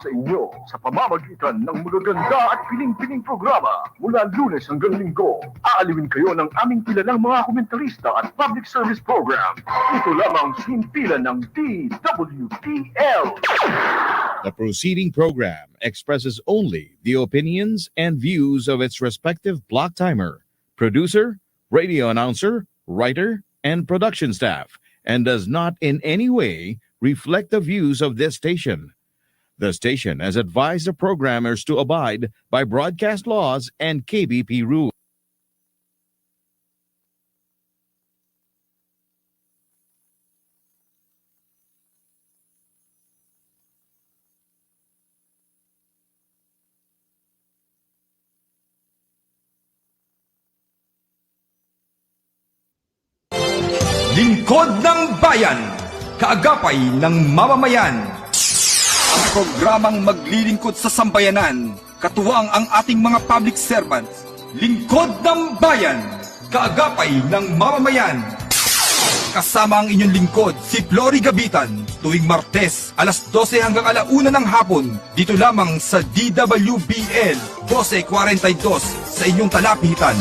sa inyo sa pamamagitan ng magaganda at piling-piling programa mula Lunes hanggang Linggo. Aalawin kayo ng aming kilalang mga komentarista at public service program. Ito lamang himpilan ng DWTL. The proceeding program expresses only the opinions and views of its respective block timer, producer, radio announcer, writer, and production staff, and does not in any way reflect the views of this station. The station has advised the programmers to abide by broadcast laws and KBP rules. Lingkod ng Bayan, kaagapay ng mamamayan. Ang programang maglilingkod sa sambayanan, katuwang ang ating mga public servants. Lingkod ng Bayan, kaagapay ng mamamayan. Kasama ang inyong lingkod, si Flory Gabitan, tuwing Martes, alas 12 hanggang alauna ng hapon, dito lamang sa DWBL 1242 sa inyong talapitan.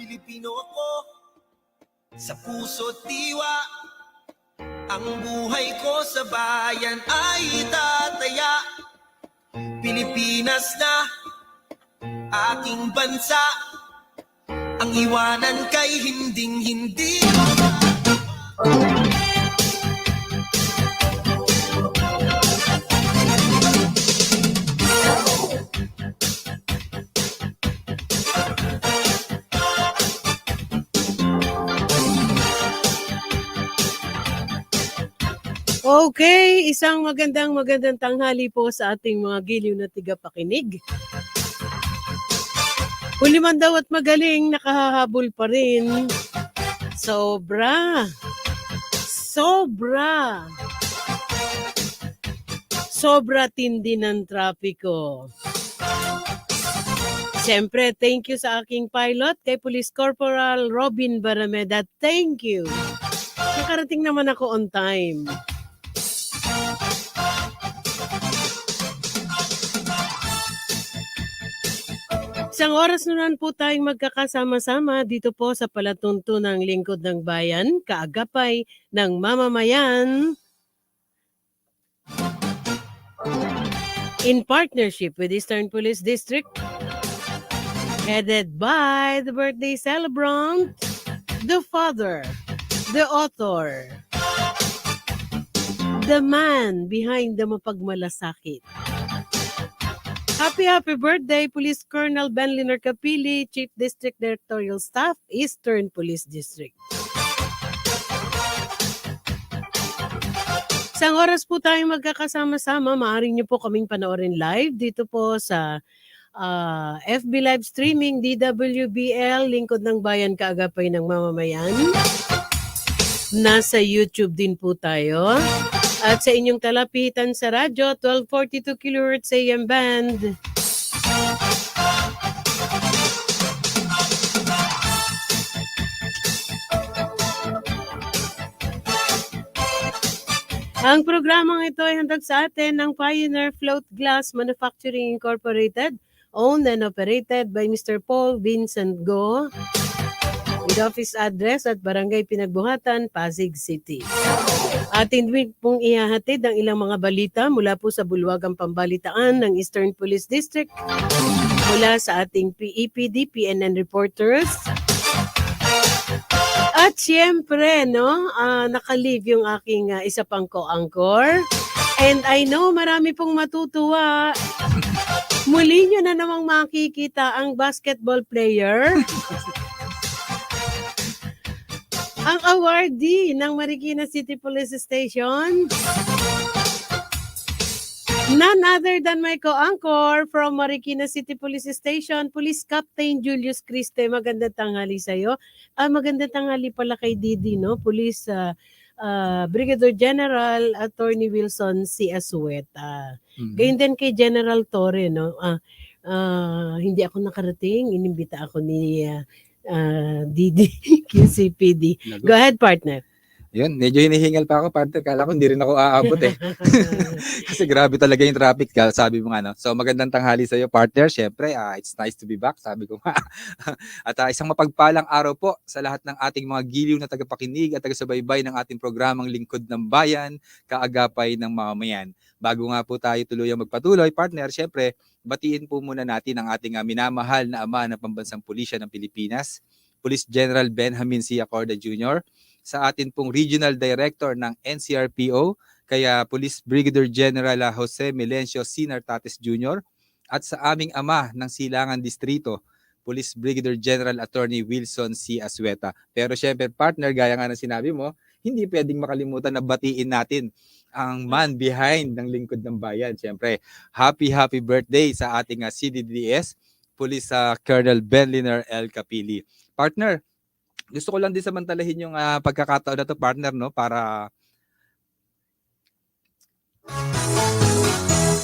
Pilipino ako, sa puso't diwa. Ang buhay ko sa bayan ay tataya. Pilipinas na aking bansa. Ang iwanan kay hinding-hindi. Okay, isang magandang tanghali po sa ating mga giliw na tigapakinig. Huliman daw at magaling, nakahahabol pa rin. Sobra tindi ng trapiko. Siyempre, thank you sa aking pilot, kay Police Corporal Robin Barameda. Thank you. Nakarating naman ako on time. Isang oras naman po tayong magkakasama-sama dito po sa palatuntunang Lingkod ng Bayan, kaagapay ng mamamayan, in partnership with Eastern Police District, headed by the birthday celebrant, the father, the author, the man behind the mapagmalasakit. Happy birthday, Police Colonel Benliner Capili, Chief District Directorial Staff, Eastern Police District. Isang oras po tayong magkakasama-sama. Maaari niyo po kaming panoorin live dito po sa FB live streaming, DWBL, Lingkod ng Bayan, kaagapay ng mamamayan. Nasa YouTube din po tayo. At sa inyong talapitan sa radyo, 1242 kHz AM band. Ang programang ito ay handog sa atin ng Pioneer Float Glass Manufacturing Incorporated, owned and operated by Mr. Paul Vincent Go, with office address at Barangay Pinagbuhatan, Pasig City. Atin din pong ihahatid ang ilang mga balita mula po sa bulwagang pambalitaan ng Eastern Police District, mula sa ating PEPD, PNN reporters. At siyempre, naka-leave yung aking isa pang co-anchor. And I know marami pong matutuwa. Muli nyo na namang makikita ang basketball player. Ang awardee ng Marikina City Police Station, None other than my co-anchor from Marikina City Police Station, Police Captain Julius Criste. Magandang tanghali sa'yo. Magandang tanghali pala kay Didi, no? Police Brigadier General Attorney Wilson C. Asueta. Gayun din kay General Torre, no? Hindi ako nakarating. Inimbita ako ni Didi QCPD. Go ahead, partner. Yun, medyo hinihingal pa ako, partner. Kala ko hindi rin ako aabot eh. Kasi grabe talaga yung traffic, sabi mo nga, no? So magandang tanghali sa iyo, partner. Syempre, it's nice to be back, sabi ko nga. At isang mapagpalang araw po sa lahat ng ating mga giliw na tagapakinig at tagasubaybay ng ating programang Lingkod ng Bayan, Kaagapay ng Mamamayan. Bago nga po tayo tuluyang magpatuloy, partner, syempre, batiin po muna natin ang ating minamahal na ama ng Pambansang Pulisya ng Pilipinas, Police General Benjamin C. Acorda Jr., sa atin pong Regional Director ng NCRPO, kaya Police Brigadier General Jose Melencio C. Nartates Jr. at sa aming ama ng Silangan Distrito, Police Brigadier General Attorney Wilson C. Asueta. Pero syempre partner, gaya nga ng sinabi mo, hindi pwedeng makalimutan na batiin natin ang man behind ng Lingkod ng Bayan. Syempre, happy birthday sa ating CDDS, Police Colonel Benliner L. Capili. Partner, gusto ko lang din samantalahin yung pagkakataon na to, partner, no, para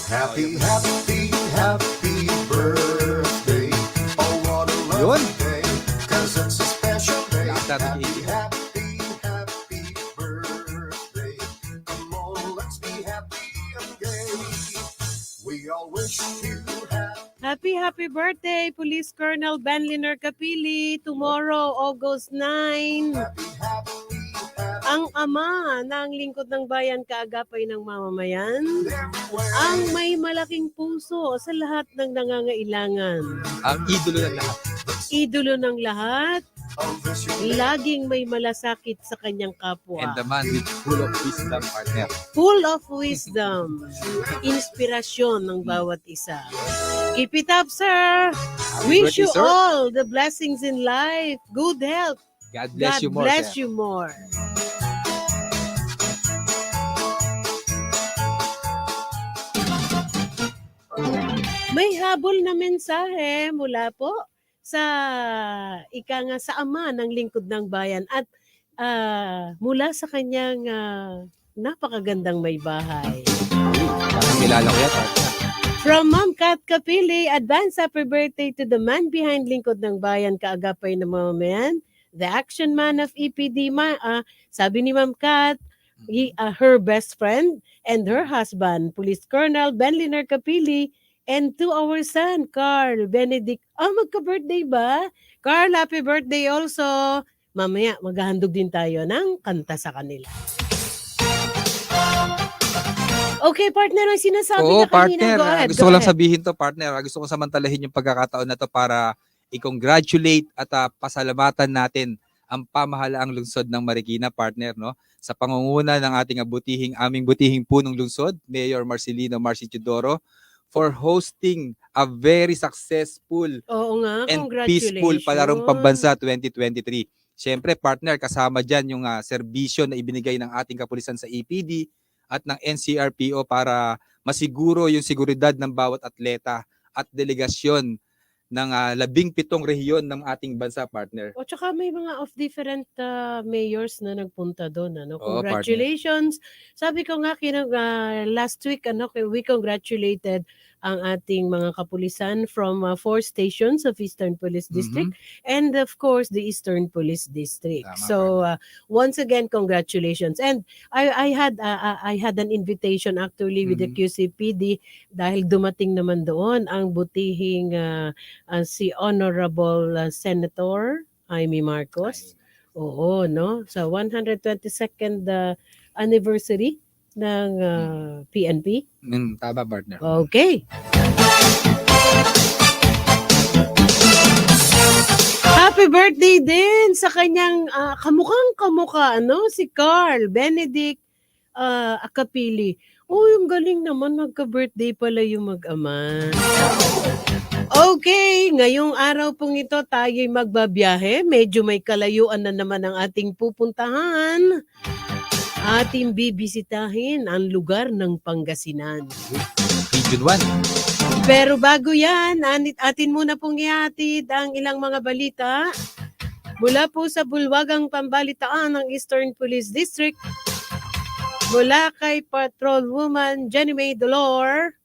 Happy birthday. Oh, what a Yun. lovely day. 'Cause it's a special day. Lahat natin Happy birthday. Come on, let's be happy and gay. We all wish you Happy birthday, Police Colonel Benliner Capili. Tomorrow, August 9. Ang ama ng Lingkod ng Bayan, Kaagapay ng Mamamayan. Ang may malaking puso sa lahat ng nangangailangan. ang idolo ng lahat. Idolo ng lahat. Laging may malasakit sa kanyang kapwa. And the man with full of wisdom, partner. Full of wisdom. Inspirasyon ng bawat isa. Keep it up, sir. Wish birthday, you sir. all the blessings in life. Good health. God bless God you more, bless sir. you more. May habol na mensahe mula po sa sa ama ng Lingkod ng Bayan at mula sa kanyang napakagandang may bahay. Kilala ko yan, partner. From Ma'am Kat Capili, advance happy birthday to the man behind Lingkod ng Bayan, Kaagapay ng Mamamayan, the action man of EPD. Sabi ni Ma'am Kat, her best friend and her husband, Police Colonel Benliner Capili, and to our son, Carl Benedict. Magka-birthday ba? Carl, happy birthday also. Mamaya, maghahandog din tayo ng kanta sa kanila. Okay, partner, ang sinasabi Oo, na kanina. partner. Go ahead, Gusto go ko lang ahead. sabihin to, partner. Gusto ko samantalahin yung pagkakataon na to para i-congratulate at pasalamatan natin ang pamahalaang lungsod ng Marikina, partner, no? Sa pangunguna ng ating aming butihing punong lungsod, Mayor Marcelino Marci Teodoro, for hosting a very successful Oo nga, and congratulations. peaceful Palarong Pambansa 2023. Siyempre, partner, kasama dyan yung serbisyo na ibinigay ng ating kapulisan sa EPD at ng NCRPO para masiguro yung seguridad ng bawat atleta at delegasyon ng 17 rehiyon ng ating bansa, partner. O tsaka may mga of different mayors na nagpunta doon. Oo, Congratulations. Sabi ko nga, last week, we congratulated ang ating mga kapulisan from 4 stations of Eastern Police District and of course the Eastern Police District. Tama, So once again, congratulations. And I had an invitation actually with the QCPD dahil dumating naman doon ang butihing si Honorable Senator Jaime Marcos. Oo, no? Sa 122nd anniversary ng PNP. Tama, partner. Okay. Happy birthday din sa kanyang kamukhang-kamukha, si Carl Benedict Acapili. Yung galing naman, magka-birthday pala yung mag-ama. Okay, ngayong araw pong ito tayo'y magbabiyahe. Medyo may kalayuan na naman ang ating pupuntahan. Ating bibisitahin ang lugar ng Pangasinan. June 1. Pero bago yan, atin muna pong ihatid ang ilang mga balita mula po sa bulwagang pambalitaan ng Eastern Police District mula kay Patrolwoman Jenny May Dolor.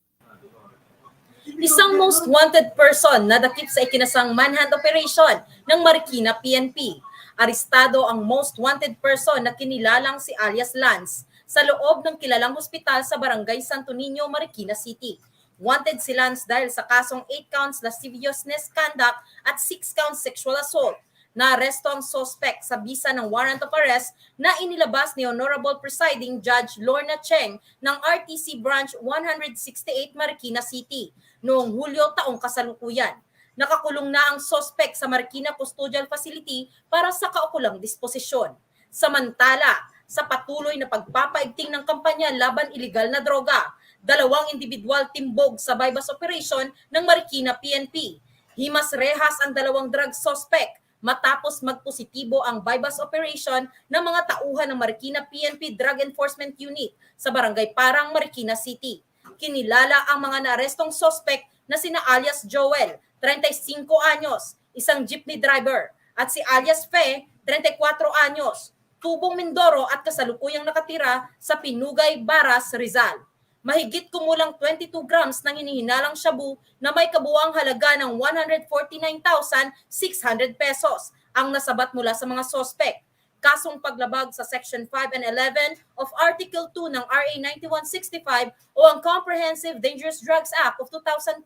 Isang most wanted person na dakip sa ikinasang manhunt operation ng Marikina PNP. Arestado ang most wanted person na kinilalang si alias Lance sa loob ng kilalang hospital sa Barangay Santo Niño, Marikina City. Wanted si Lance dahil sa kasong 8 counts lasciviousness conduct at 6 counts sexual assault. Naaresto ang suspect sa bisa ng warrant of arrest na inilabas ni Honorable Presiding Judge Lorna Cheng ng RTC Branch 168 Marikina City noong Hulyo taong kasalukuyan. Nakakulong na ang suspect sa Marikina Custodial Facility para sa kaukulang disposisyon. Samantala, sa patuloy na pagpapaigting ng kampanya laban iligal na droga, 2 individual timbog sa bypass operation ng Marikina PNP. Himas rehas ang 2 drug suspect matapos magpositibo ang bypass operation ng mga tauhan ng Marikina PNP Drug Enforcement Unit sa Barangay Parang, Marikina City. Kinilala ang mga naarestong suspect na sina alias Joel, 35 anyos, isang jeepney driver, at si alias Fe, 34 anyos, tubong Mindoro at kasalukuyang nakatira sa Pinugay, Baras, Rizal. Mahigit kumulang 22 grams ng hinihinalang shabu na may kabuuang halaga ng 149,600 pesos ang nasabat mula sa mga sospek. Kasong paglabag sa Section 5 and 11 of Article 2 ng RA 9165 o ang Comprehensive Dangerous Drugs Act of 2002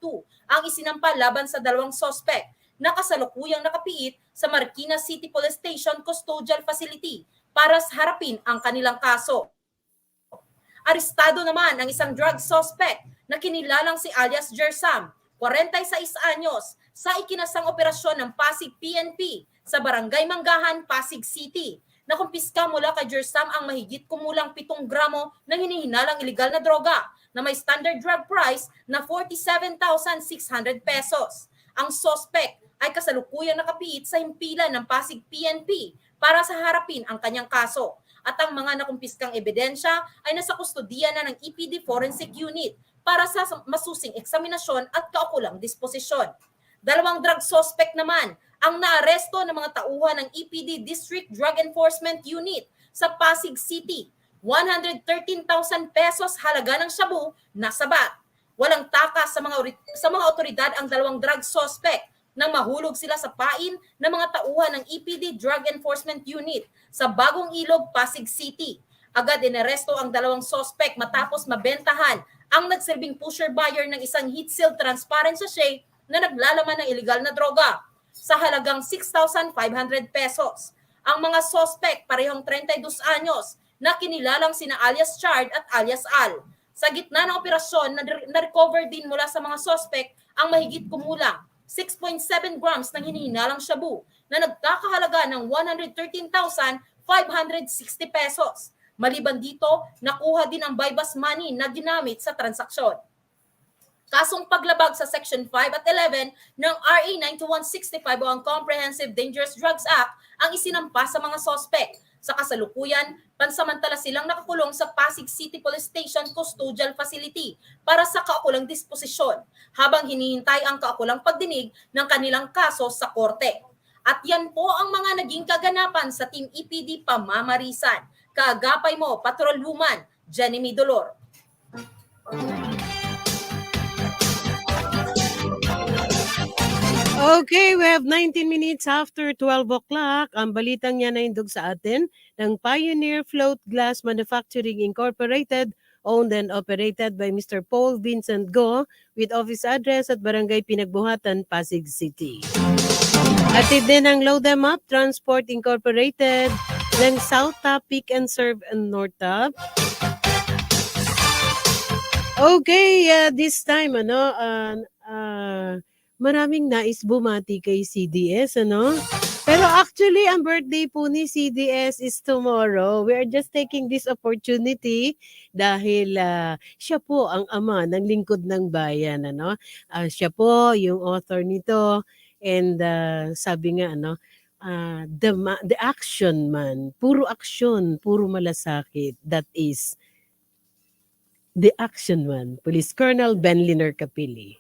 ang isinampa laban sa 2 sospek na kasalukuyang nakapiit sa Marikina City Police Station Custodial Facility para harapin ang kanilang kaso. Arestado naman ang isang drug suspect na kinilalang si alias Jersam, 46 anyos, sa ikinasang operasyon ng Pasig PNP sa Barangay Manggahan, Pasig City. Nakumpiska mula kay Jersam ang mahigit kumulang 7 gramo ng hinihinalang iligal na droga na may standard drug price na 47,600 pesos. Ang suspect ay kasalukuyang nakapiit sa himpilan ng Pasig PNP para sa harapin ang kanyang kaso. At ang mga nakumpiskang ebidensya ay nasa kustodiya na ng EPD Forensic Unit para sa masusing eksaminasyon at kaukulang disposisyon. 2 drug suspect naman ang naaresto ng mga tauhan ng EPD District Drug Enforcement Unit sa Pasig City. 113,000 pesos halaga ng shabu na sabat. Walang takas sa mga otoridad ang 2 drug suspect nang mahulog sila sa pain ng mga tauhan ng EPD Drug Enforcement Unit sa Bagong Ilog, Pasig City. Agad inaresto ang 2 suspect matapos mabentahan ang nagsilbing pusher buyer ng isang heat-sealed transparent sachet na naglalaman ng iligal na droga sa halagang 6,500 pesos. Ang mga suspect parehong 32 anyos na kinilalang sina alias Chard at alias Al. Sa gitna ng operasyon, na-recover din mula sa mga suspect ang mahigit kumulang 6.7 grams ng hinihinalang shabu na nagkakahalaga ng 113,560 pesos. Maliban dito, nakuha din ang bypass money na ginamit sa transaksyon. Kasong paglabag sa Section 5 at 11 ng RA 9165 o ang Comprehensive Dangerous Drugs Act ang isinampa sa mga sospek. Sa kasalukuyan, pansamantala silang nakakulong sa Pasig City Police Station Custodial Facility para sa kaukulang disposisyon habang hinihintay ang kaukulang pagdinig ng kanilang kaso sa korte. At yan po ang mga naging kaganapan sa Team EPD Pamamarisan. Kaagapay mo, Patrolwoman Jenny Midolor. Okay, we have 19 minutes after 12 o'clock. Ang balitang yan na indog sa atin ng Pioneer Float Glass Manufacturing Incorporated, owned and operated by Mr. Paul Vincent Go, with office address at Barangay Pinagbuhatan, Pasig City. Atid din ang Load Them Up Transport Incorporated ng South Top, Pick and Serve and North Top. Okay, this time, maraming nais bumati kay CDS, Pero actually, ang birthday po ni CDS is tomorrow. We are just taking this opportunity dahil siya po ang ama ng lingkod ng bayan, siya po yung author nito and sabi nga, the action man, puro aksyon, puro malasakit, that is the action man, Police Colonel Ben Liner Capili.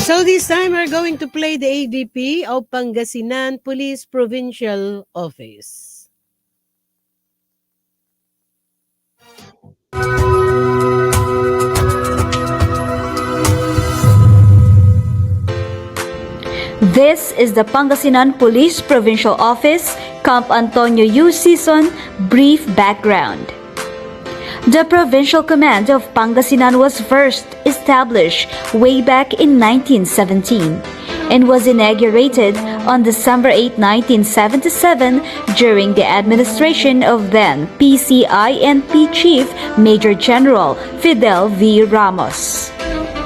So this time we're going to play the ADP of Pangasinan Police Provincial Office. This is the Pangasinan Police Provincial Office, Camp Antonio U Season, brief background. The Provincial Command of Pangasinan was first established way back in 1917 and was inaugurated on December 8, 1977 during the administration of then PCINP Chief Major General Fidel V. Ramos.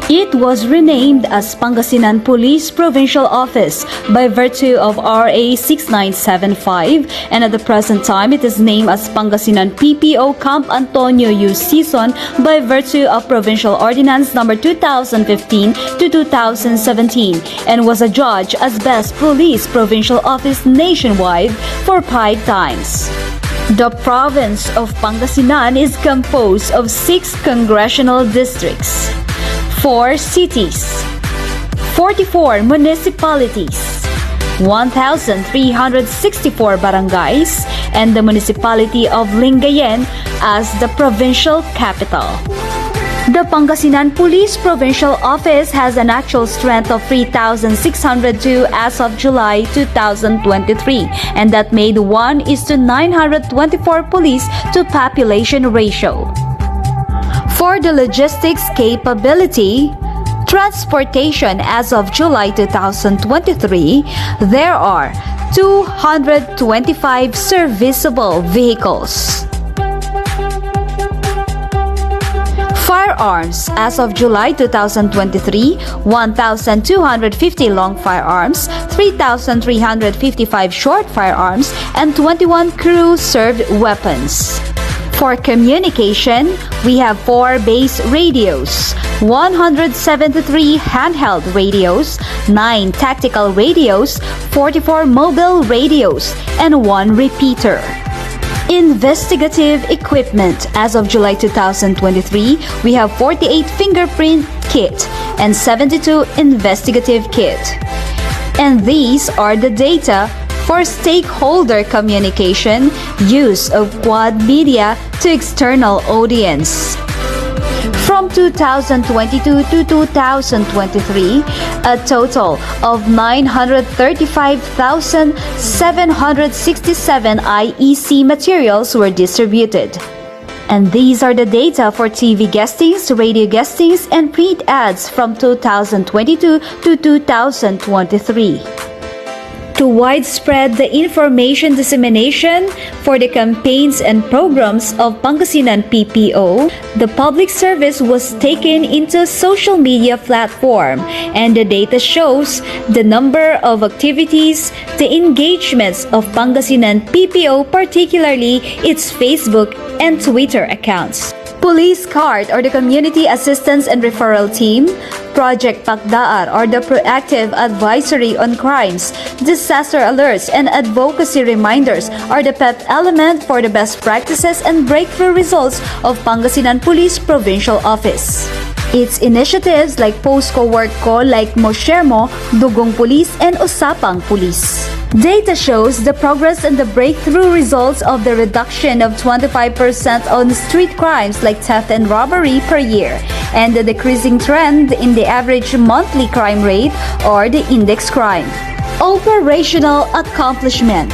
It was renamed as Pangasinan Police Provincial Office by virtue of RA 6975, and at the present time it is named as Pangasinan PPO Camp Antonio U Season by virtue of Provincial Ordinance Number 2015 to 2017, and was adjudged as Best Police Provincial Office nationwide for 5 times. The province of Pangasinan is composed of 6 congressional districts, 4 cities, 44 municipalities, 1,364 barangays, and the municipality of Lingayen as the provincial capital. The Pangasinan Police Provincial Office has an actual strength of 3,602 as of July 2023, and that made 1:924 police to population ratio. For the logistics capability, transportation as of July 2023, there are 225 serviceable vehicles. Firearms as of July 2023, 1,250 long firearms, 3,355 short firearms, and 21 crew-served weapons. For communication, we have 4 base radios, 173 handheld radios, 9 tactical radios, 44 mobile radios, and 1 repeater. Investigative equipment as of July 2023, we have 48 fingerprint kit and 72 investigative kit. And these are the data for stakeholder communication, use of quad media to external audience. From 2022 to 2023, a total of 935,767 IEC materials were distributed. And these are the data for TV guestings, radio guestings, and print ads from 2022 to 2023. To widespread the information dissemination for the campaigns and programs of Pangasinan PPO, the public service was taken into social media platform, and the data shows the number of activities, the engagements of Pangasinan PPO, particularly its Facebook and Twitter accounts. Police Card or the Community Assistance and Referral Team, Project Pakdaan or the Proactive Advisory on Crimes, Disaster Alerts, and Advocacy Reminders are the PEP element for the best practices and breakthrough results of Pangasinan Police Provincial Office. Its initiatives like Post-Co Work Ko like Moshermo, Dugong Police, and Usapang Police. Data shows the progress and the breakthrough results of the reduction of 25% on street crimes like theft and robbery per year, and the decreasing trend in the average monthly crime rate or the index crime. Operational accomplishment.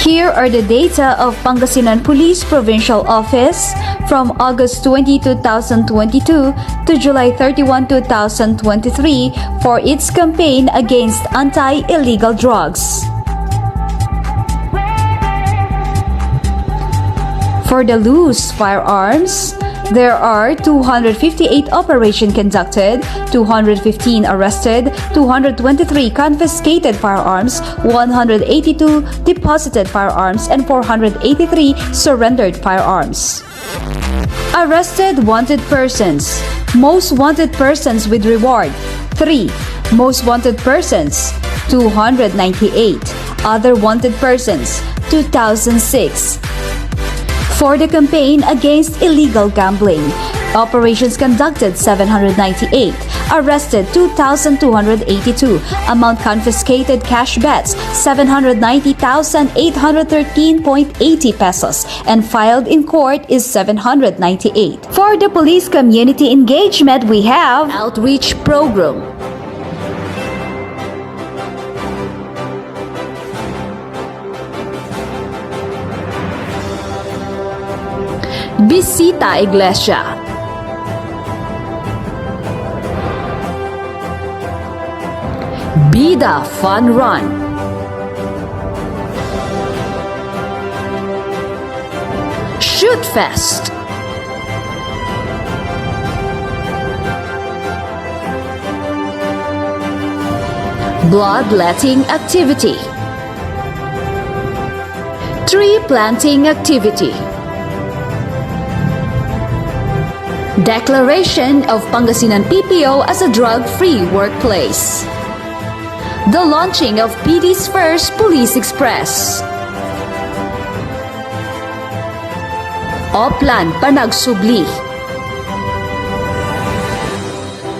Here are the data of Pangasinan Police Provincial Office from August 20, 2022 to July 31, 2023 for its campaign against anti-illegal drugs. For the loose firearms, there are 258 operations conducted, 215 arrested, 223 confiscated firearms, 182 deposited firearms, and 483 surrendered firearms. Arrested wanted persons. Most wanted persons with reward, 3. Most wanted persons, 298. Other wanted persons, 2006. For the campaign against illegal gambling, operations conducted 798, arrested 2,282, amount confiscated cash bets 790,813.80 pesos, and filed in court is 798. For the police community engagement, we have outreach program. Visita Iglesia. Bida Fun Run. Shoot Fest. Bloodletting activity. Tree planting activity. Declaration of Pangasinan PPO as a drug-free workplace. The launching of PD's first Police Express. Oplan Panagsubli.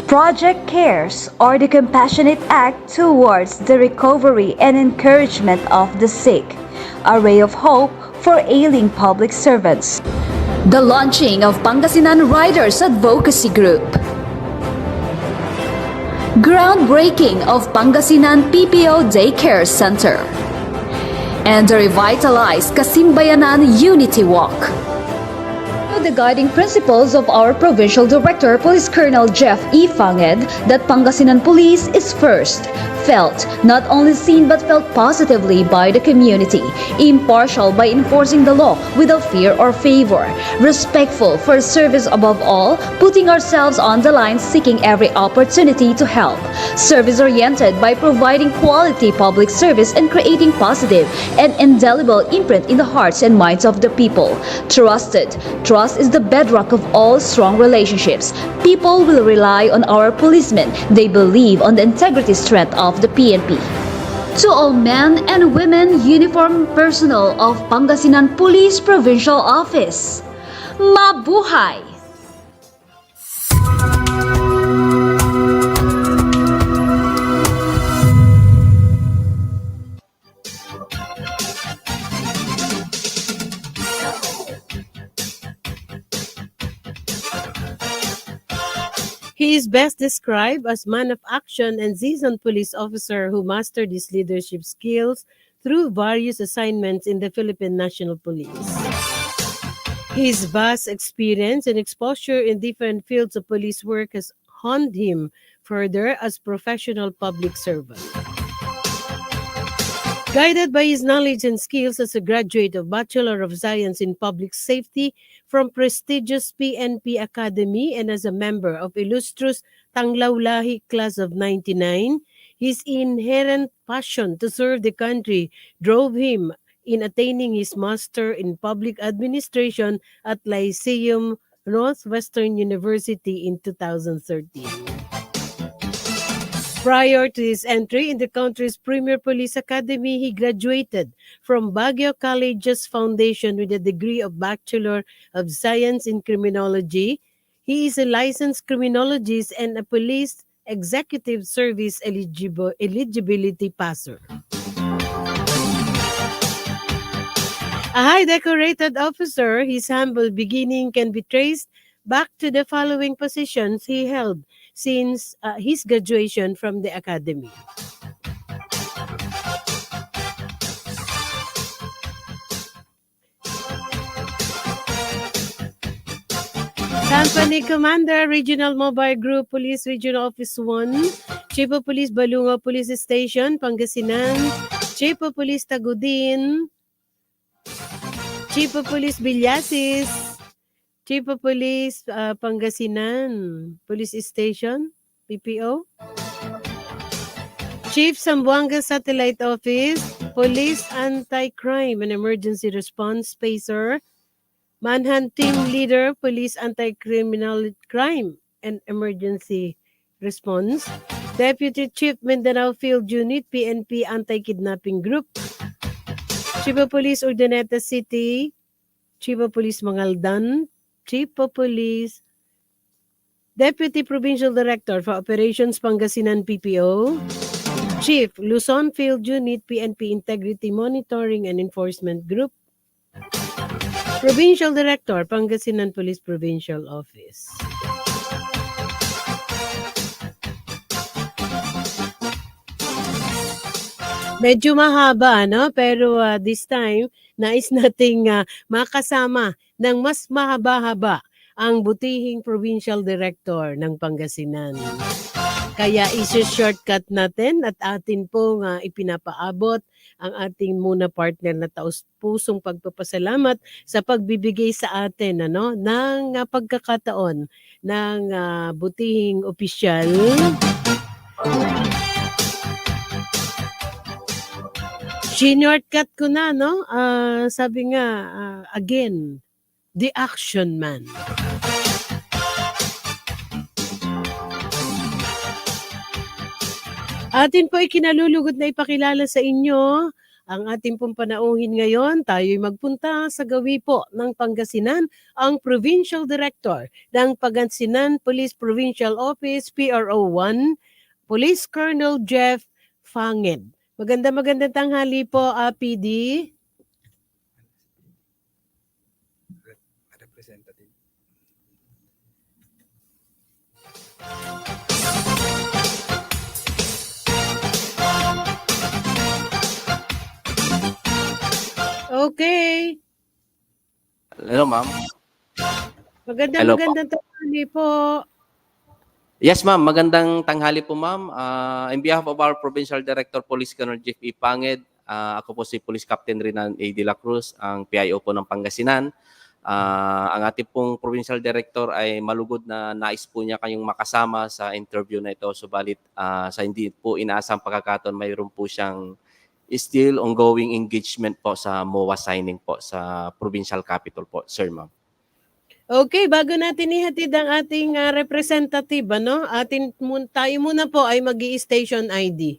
Project CARES, or the Compassionate Act towards the recovery and encouragement of the sick, a ray of hope for ailing public servants. The launching of Pangasinan Riders Advocacy Group. Groundbreaking of Pangasinan PPO Daycare Center. And the revitalized Kasimbayanan Unity Walk. The guiding principles of our Provincial Director, Police Colonel Jeff E. Fanged, that Pangasinan Police is first, felt, not only seen but felt positively by the community, impartial by enforcing the law without fear or favor, respectful for service above all, putting ourselves on the line seeking every opportunity to help, service-oriented by providing quality public service and creating positive and indelible imprint in the hearts and minds of the people, trusted. Trust is the bedrock of all strong relationships. People will rely on our policemen. They believe on the integrity strength of the PNP. To all men and women uniformed personnel of Pangasinan Police Provincial Office, mabuhay! He is best described as man of action and seasoned police officer who mastered his leadership skills through various assignments in the Philippine National Police. His vast experience and exposure in different fields of police work has honed him further as professional public servant. Guided by his knowledge and skills as a graduate of Bachelor of Science in Public Safety from prestigious PNP Academy and as a member of Illustrious Tanglaulahi Class of 99, his inherent passion to serve the country drove him in attaining his Master in Public Administration at Lyceum Northwestern University in 2013. Prior to his entry in the country's premier police academy, he graduated from Baguio College's foundation with a degree of Bachelor of Science in Criminology. He is a licensed criminologist and a police executive service eligibility passer. A high decorated officer, his humble beginning can be traced back to the following positions he held since his graduation from the academy. Company Commander, Regional Mobile Group Police Regional Office 1, Chief of Police Balungaw Police Station, Pangasinan, Chief of Police Tagudin, Chief of Police Villasis, Chief of Police Pangasinan Police Station, PPO, Chief Zamboanga Satellite Office, Police Anti-Crime and Emergency Response Spacer, Manhunt Team Leader, Police Anti-Criminal Crime and Emergency Response, Deputy Chief Mindanao Field Unit, PNP Anti-Kidnapping Group, Chief of Police Urdaneta City, Chief of Police Mangaldan, Chief of Police, Deputy Provincial Director for Operations Pangasinan PPO, Chief Luzon Field Unit PNP Integrity Monitoring and Enforcement Group, Provincial Director Pangasinan Police Provincial Office. Medyo mahaba, no? Pero this time, nais nating makasama ng mas mahaba-haba ang butihing Provincial Director ng Pangasinan. Kaya isi-shortcut natin at atin pong ipinapaabot ang ating muna partner na taus-pusong pagpapasalamat sa pagbibigay sa atin ng pagkakataon ng butihing opisyal. Shortcut ko na, no? Sabi nga, again, the action man. Atin po ikinalulugod na ipakilala sa inyo ang ating pong panauhin ngayon. Tayo'y magpunta sa gawi po ng Pangasinan, ang Provincial Director ng Pangasinan Police Provincial Office, PRO1, Police Colonel Jeff Fanged. Magandang tanghali po, PD. Representative. Okay. Hello, ma'am. Magandang tanghali po. Yes, ma'am. Magandang tanghali po, ma'am. In behalf of our Provincial Director, Police Colonel Jeff E. Fanged, ako po si Police Captain Renan A. De La Cruz, ang PIO po ng Pangasinan. Ang ating pong Provincial Director ay malugod na nais po niya kayong makasama sa interview na ito. Subalit sa hindi po inaasang pagkakataon, mayroon po siyang still ongoing engagement po sa MOA signing po sa Provincial Capital po, sir, ma'am. Okay, bago natin ihatid ang ating representative, tayo muna po ay mag-i-station ID.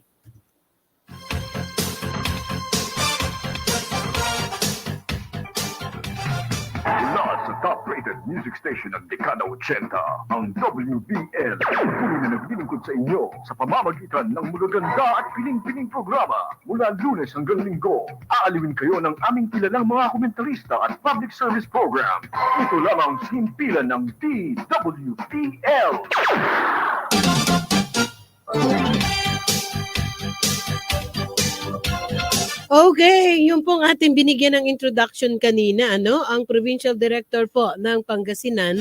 Mula sa top-rated music station ng Dekada 80, ang WBL. Tuloy na naglilingkod sa inyo sa pamamagitan ng magaganda at piling-piling programa. Mula Lunes hanggang Linggo, aaliwin kayo ng aming kilalang mga komentarista at public service program. Ito lamang simpilan ng TWPL. Okay, yung pong ating binigyan ng introduction kanina, ang Provincial Director po ng Pangasinan.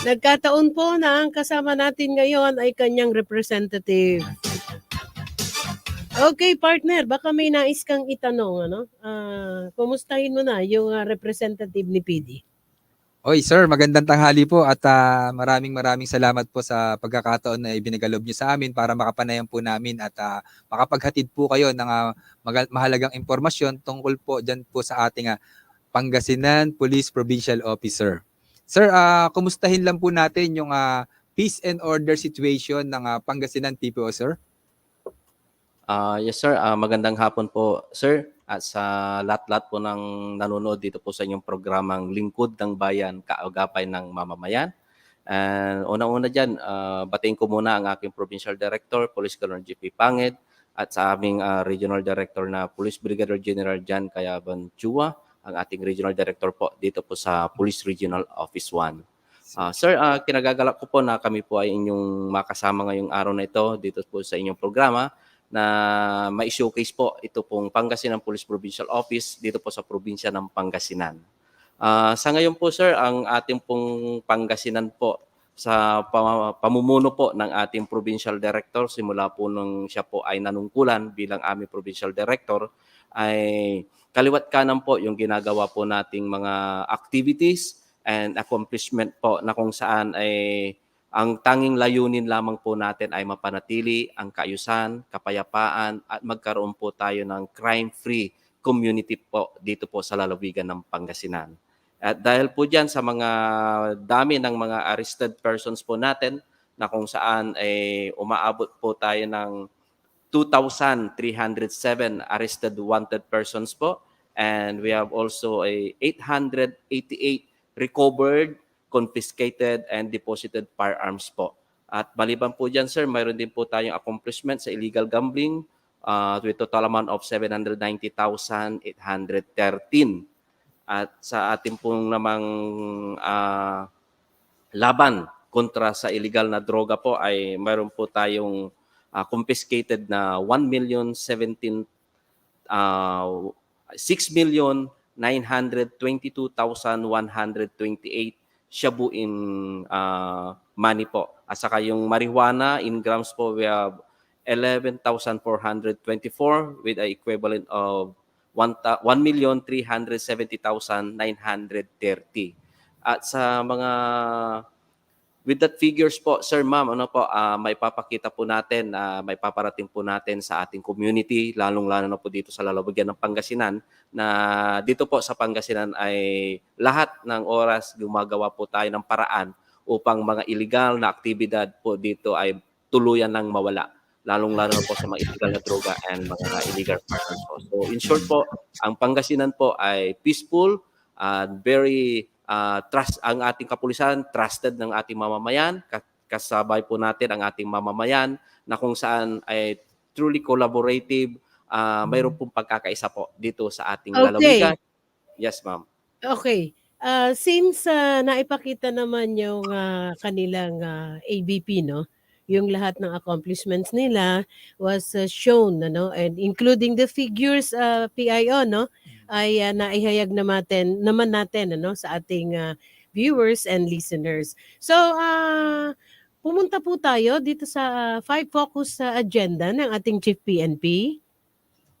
Nagkataon po na ang kasama natin ngayon ay kanyang representative. Okay, partner, baka may nais kang itanong, kumustahin mo na yung representative ni PD. Oy, sir, magandang tanghali po at maraming salamat po sa pagkakataon na ibinagalob niyo sa amin para makapanayan po namin at makapaghatid po kayo ng mahalagang impormasyon tungkol po dyan po sa ating Pangasinan Police Provincial Officer. Sir, kumustahin lang po natin yung peace and order situation ng Pangasinan PPO, sir? Yes, sir. Magandang hapon po, sir. At sa lahat-lahat po ng nanonood dito po sa inyong programang Lingkod ng Bayan, Kaagapay ng Mamamayan. And una-una dyan, batiin ko muna ang aking Provincial Director, Police Colonel Jeff Fanged, at sa aming Regional Director na Police Brigadier General Jan Cayaban Chua, ang ating Regional Director po dito po sa Police Regional Office 1. Sir, kinagagalak ko po na kami po ay inyong makasama ngayong araw na ito dito po sa inyong programa na ma-showcase po ito pong Pangasinan Police Provincial Office dito po sa probinsya ng Pangasinan. Sa ngayon po, sir, ang ating pong Pangasinan po sa pamumuno po ng ating Provincial Director simula po nung siya po ay nanungkulan bilang aming Provincial Director ay kaliwat kanan po yung ginagawa po nating mga activities and accomplishment po na kung saan ay ang tanging layunin lamang po natin ay mapanatili ang kaayusan, kapayapaan at magkaroon po tayo ng crime-free community po dito po sa lalawigan ng Pangasinan. At dahil po dyan sa mga dami ng mga arrested persons po natin na kung saan ay umaabot po tayo ng 2,307 arrested wanted persons po and we have also a 888 recovered, confiscated, and deposited firearms po. At maliban po dyan, sir, mayroon din po tayong accomplishment sa illegal gambling with total amount of 790,813. At sa ating pong namang laban kontra sa illegal na droga po ay mayroon po tayong confiscated na 6,922,128 shabu in money po. At saka yung marijuana in grams po, we have 11,424 with a equivalent of 1,370,930. At sa mga with that figures po, sir, ma'am, may papakita po natin, may paparating po natin sa ating community, lalong-lalo na po dito sa lalawigan ng Pangasinan, na dito po sa Pangasinan ay lahat ng oras gumagawa po tayo ng paraan upang mga illegal na aktibidad po dito ay tuluyan ng mawala, lalong-lalo na po sa mga illegal na droga and mga illegal firearms po. So in short po, ang Pangasinan po ay peaceful and very ang ating kapulisan, trusted ng ating mamamayan, kasabay po natin ang ating mamamayan na kung saan ay truly collaborative, mayroon pong pagkakaisa po dito sa ating lalawigan. Yes, ma'am. Okay. Since naipakita naman yung kanilang ABP, no? Yung lahat ng accomplishments nila was shown, no? And including the figures, PIO, no? Ay naihayag naman natin ano, sa ating viewers and listeners. So, pumunta po tayo dito sa 5 focus agenda ng ating Chief PNP.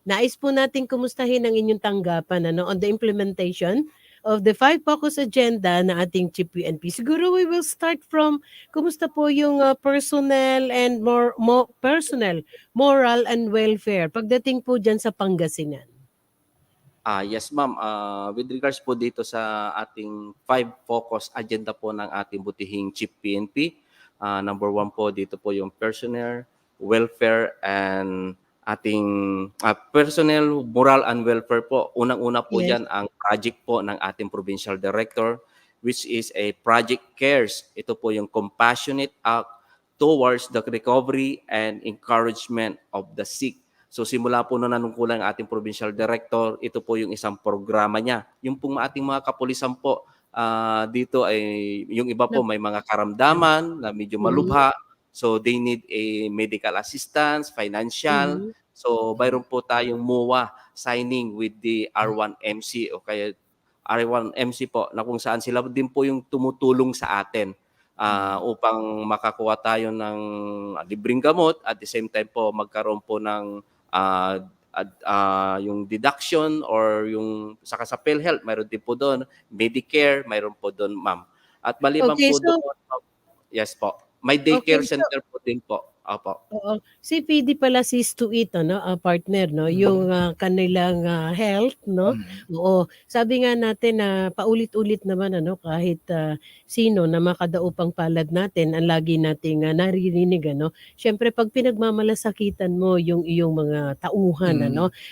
Nais po natin kumustahin ang inyong tanggapan on the implementation of the 5 focus agenda ng ating Chief PNP. Siguro we will start from kumusta po yung personnel and personnel, moral and welfare pagdating po dyan sa Pangasinan. Yes, ma'am. With regards po dito sa ating 5 focus agenda po ng ating butihing Chief PNP, number 1 po dito po yung personnel, welfare, and ating personnel, moral, and welfare po. Unang-una po Yes. yan ang project po ng ating provincial director, which is a Project CARES. Ito po yung compassionate act towards the recovery and encouragement of the sick. So simula po nung nanungkulan ang ating provincial director, ito po yung isang programa niya. Yung pong ating mga kapulisan po, dito ay yung iba po may mga karamdaman na medyo malubha. So they need a medical assistance, financial. So mayroon po tayong MOA signing with the R1MC o kaya R1MC po na kung saan sila din po yung tumutulong sa atin upang makakuha tayo ng libreng gamot at the same time po magkaroon po ng yung deduction or yung saka sa PhilHealth, mayroon din po doon, Medicare, mayroon po doon, ma'am. At maliban po doon, yes po, may daycare center po din po. Opo. Oo. Si PD pala sees to it, partner, no? Yung kanilang health, no? Oo. Sabi nga natin na paulit-ulit naman, kahit sino na makadaupang palad natin, ang lagi nating naririnig, Siyempre, pag pinagmamalasakitan mo yung iyong mga tauhan,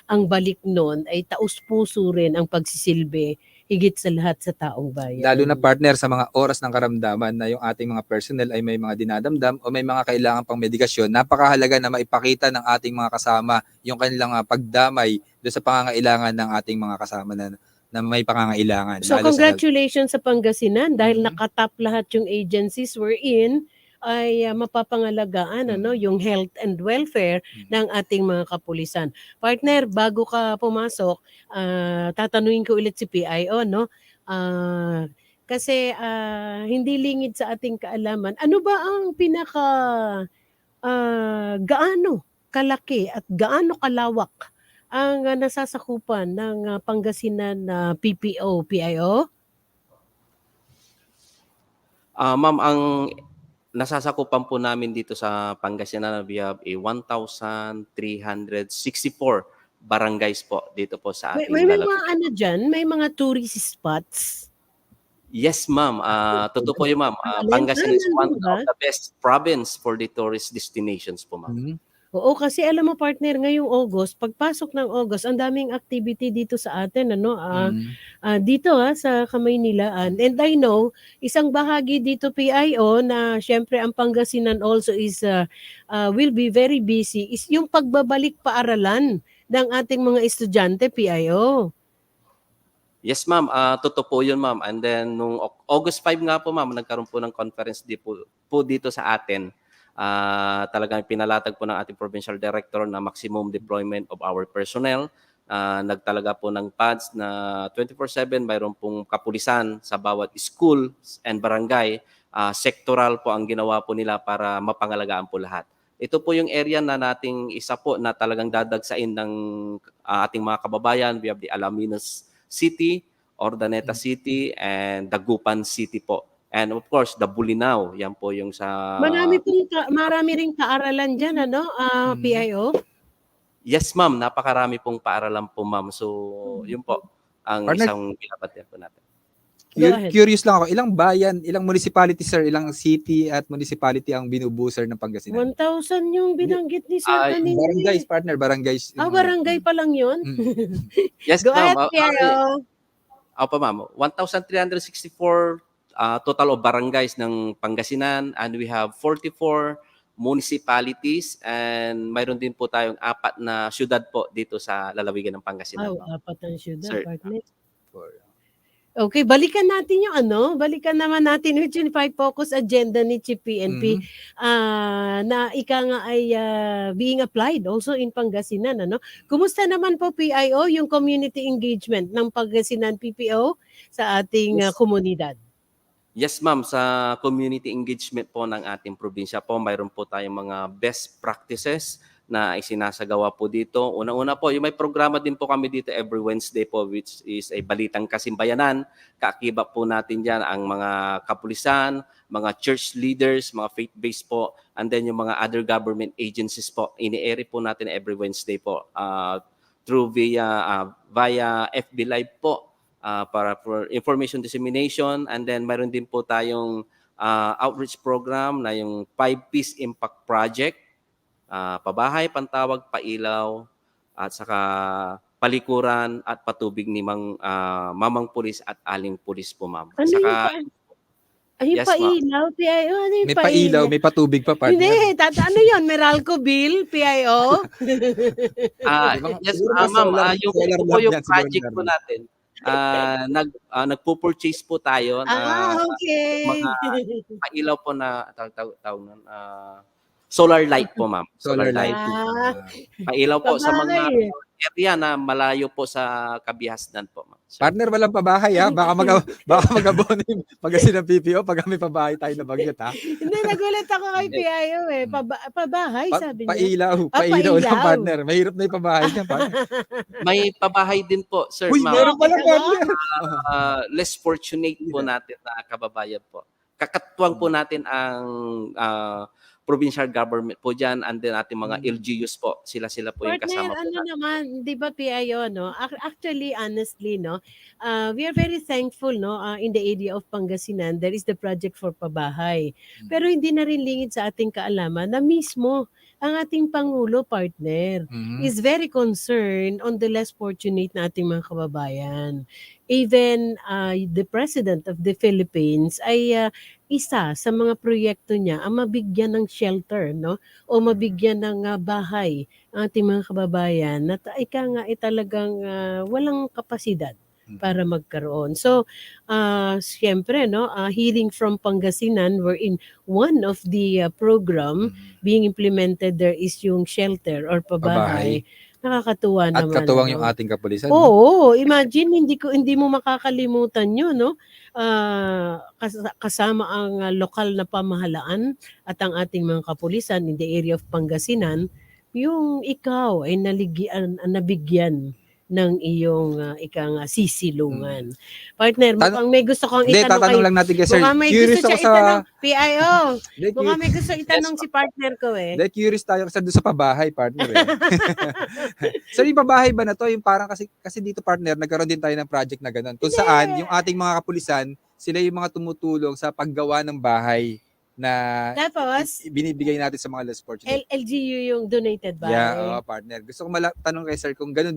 ang balik nun ay taus-puso rin ang pagsisilbi higit sa lahat sa taong bayan. Lalo na partner sa mga oras ng karamdaman na yung ating mga personnel ay may mga dinadamdam o may mga kailangan pang medikasyon, napakahalaga na maipakita ng ating mga kasama yung kanilang pagdamay doon sa pangangailangan ng ating mga kasama na may pangangailangan. So congratulations sa Pangasinan dahil nakatap lahat yung agencies we're in ay mapapangalagaan yung health and welfare ng ating mga kapulisan. Partner, bago ka pumasok, tatanungin ko ulit si PIO, kasi hindi lingid sa ating kaalaman. Ano ba ang pinaka gaano kalaki at gaano kalawak ang nasasakupan ng Pangasinan na PIO? Ma'am, ang nasasakupan po namin dito sa Pangasinan, we have a 1,364 barangays po dito po sa ating May mga dyan? May mga tourist spots? Yes, ma'am. Totoo po yun, ma'am. Pangasinan is one of the best province for the tourist destinations po, ma'am. Oo, kasi alam mo partner, ngayong August, pagpasok ng August, ang daming activity dito sa atin, ano, dito sa Kamaynilaan. And I know, isang bahagi dito PIO na syempre ang Pangasinan also is will be very busy is yung pagbabalik paaralan ng ating mga estudyante PIO. Yes, ma'am. Totoo po yun, ma'am. And then, nung August 5 nga po, ma'am, nagkaroon po ng conference po dito sa atin. Talagang pinalatag po ng ating provincial director na maximum deployment of our personnel. Nagtalaga po ng pads na 24/7, mayroon pong kapulisan sa bawat school and barangay. Sectoral po ang ginawa po nila para mapangalagaan po lahat. Ito po yung area na nating isa po na talagang dadagsain ng ating mga kababayan. We have the Alaminos City, Ordaneta City, and Dagupan City po. And of course, the Bulinaw, yan po yung sa... Marami ring kaaralan dyan, ano, PIO? Yes, ma'am. Napakarami pong paaralan po, ma'am. So, yun po ang Partner, isang pinapatiyan po natin. Go ahead. Curious lang ako, ilang bayan, ilang municipality, sir, ilang city at municipality ang binubuo, sir, ng Pangasinan? 1,000 yung binanggit ni Sir kanina. Barangays, partner, barangays. Barangay pa lang yun? Yes, Go ma'am. ahead, PIO. Opo, ma'am. 1,364 total of barangays ng Pangasinan, and we have 44 municipalities, and mayroon din po tayong 4 na syudad po dito sa lalawigan ng Pangasinan. 4 ang syudad, Sir. partner. Okay, balikan natin yung balikan naman natin with yung 5 focus agenda ni Chief PNP na ika nga ay being applied also in Pangasinan, ano? Kumusta naman po PIO yung community engagement ng Pangasinan PPO sa ating komunidad? Yes, ma'am. Sa community engagement po ng ating probinsya po, mayroon po tayong mga best practices na isinasagawa po dito. Una-una po, yung may programa din po kami dito every Wednesday po, which is a Balitang Kasimbayanan. Kaakiba po natin dyan ang mga kapulisan, mga church leaders, mga faith-based po, and then yung mga other government agencies po. Ini-air po natin every Wednesday po through via FB Live po para for information dissemination. And then mayroon din po tayong outreach program na yung 5 Peace Impact Project. Pabahay, pantawag, pailaw, at saka palikuran at patubig ni mamang pulis at aling pulis po, ma'am. Ano Saka, yung yes, pailaw, PIO? Ano yung May pailaw, may patubig pa, partner. Hindi, ano yun? Meralco Bill, PIO? yes, Siguro ba ma'am, solar- yung solar ito po lamp yung yan, project siguro po meron. natin. Nagpo-purchase po tayo Okay. mga pailaw po na tawag nun, solar light po, ma'am. Solar light. Pailaw po sa mga Pabahay. area na malayo po sa kabihasnan po, ma'am. So, Partner, walang pabahay, ha? Baka mag-abono yung Pangasinan PPO pag may pabahay tayo na bagyot, ha? Hindi, nagulat ako kay PIO eh. Pabahay, sabi niya. Pailaw pailaw. lang, partner. Mahirap na yung pabahay niya, partner. may pabahay din po, sir, Uy, ma'am. meron pala, partner. Less fortunate po natin na kababayan po. Kakatuwang po natin ang provincial government po dyan, and then ating mga LGUs po. Sila po yung Partner, kasama po natin. naman, di ba PIO, no? Actually, honestly, no, we are very thankful, no, in the area of Pangasinan, there is the project for pabahay. Pero hindi na rin lingid sa ating kaalaman na mismo ang ating Pangulo, partner, is very concerned on the less fortunate na ating mga kababayan. Even the President of the Philippines ay isa sa mga proyekto niya ang mabigyan ng shelter, no? O mabigyan ng bahay ang ating mga kababayan na talagang walang kapasidad para magkaroon. So, siyempre, no, Healing from Pangasinan, wherein one of the program being implemented there is yung shelter or pabahay. Nakakatuwa At naman. katuwang ano? yung ating kapulisan. Oo, imagine hindi mo makakalimutan 'yun, no? Kasama ang lokal na pamahalaan at ang ating mga kapulisan in the area of Pangasinan, yung ikaw ay nabigyan ng iyong sisilungan. Partner, mukhang may gusto kang Hindi, itanong tatanong lang natin kay sir. Mukhang may Curious gusto ako siya sa... itanong. PIO, Hindi, mukhang may gusto itanong si partner ko eh. Hindi, curious tayo kasi doon sa pabahay, partner. Eh. So, yung pabahay ba na to? Yung parang kasi dito, partner, nagkaroon din tayo ng project na ganun. Kung saan, yung ating mga kapulisan, sila yung mga tumutulong sa paggawa ng bahay na Tapos, binibigay natin sa mga less fortunate. LGU yung donated ba? Yeah, oo, partner. Gusto ko tanong kay sir kung ganun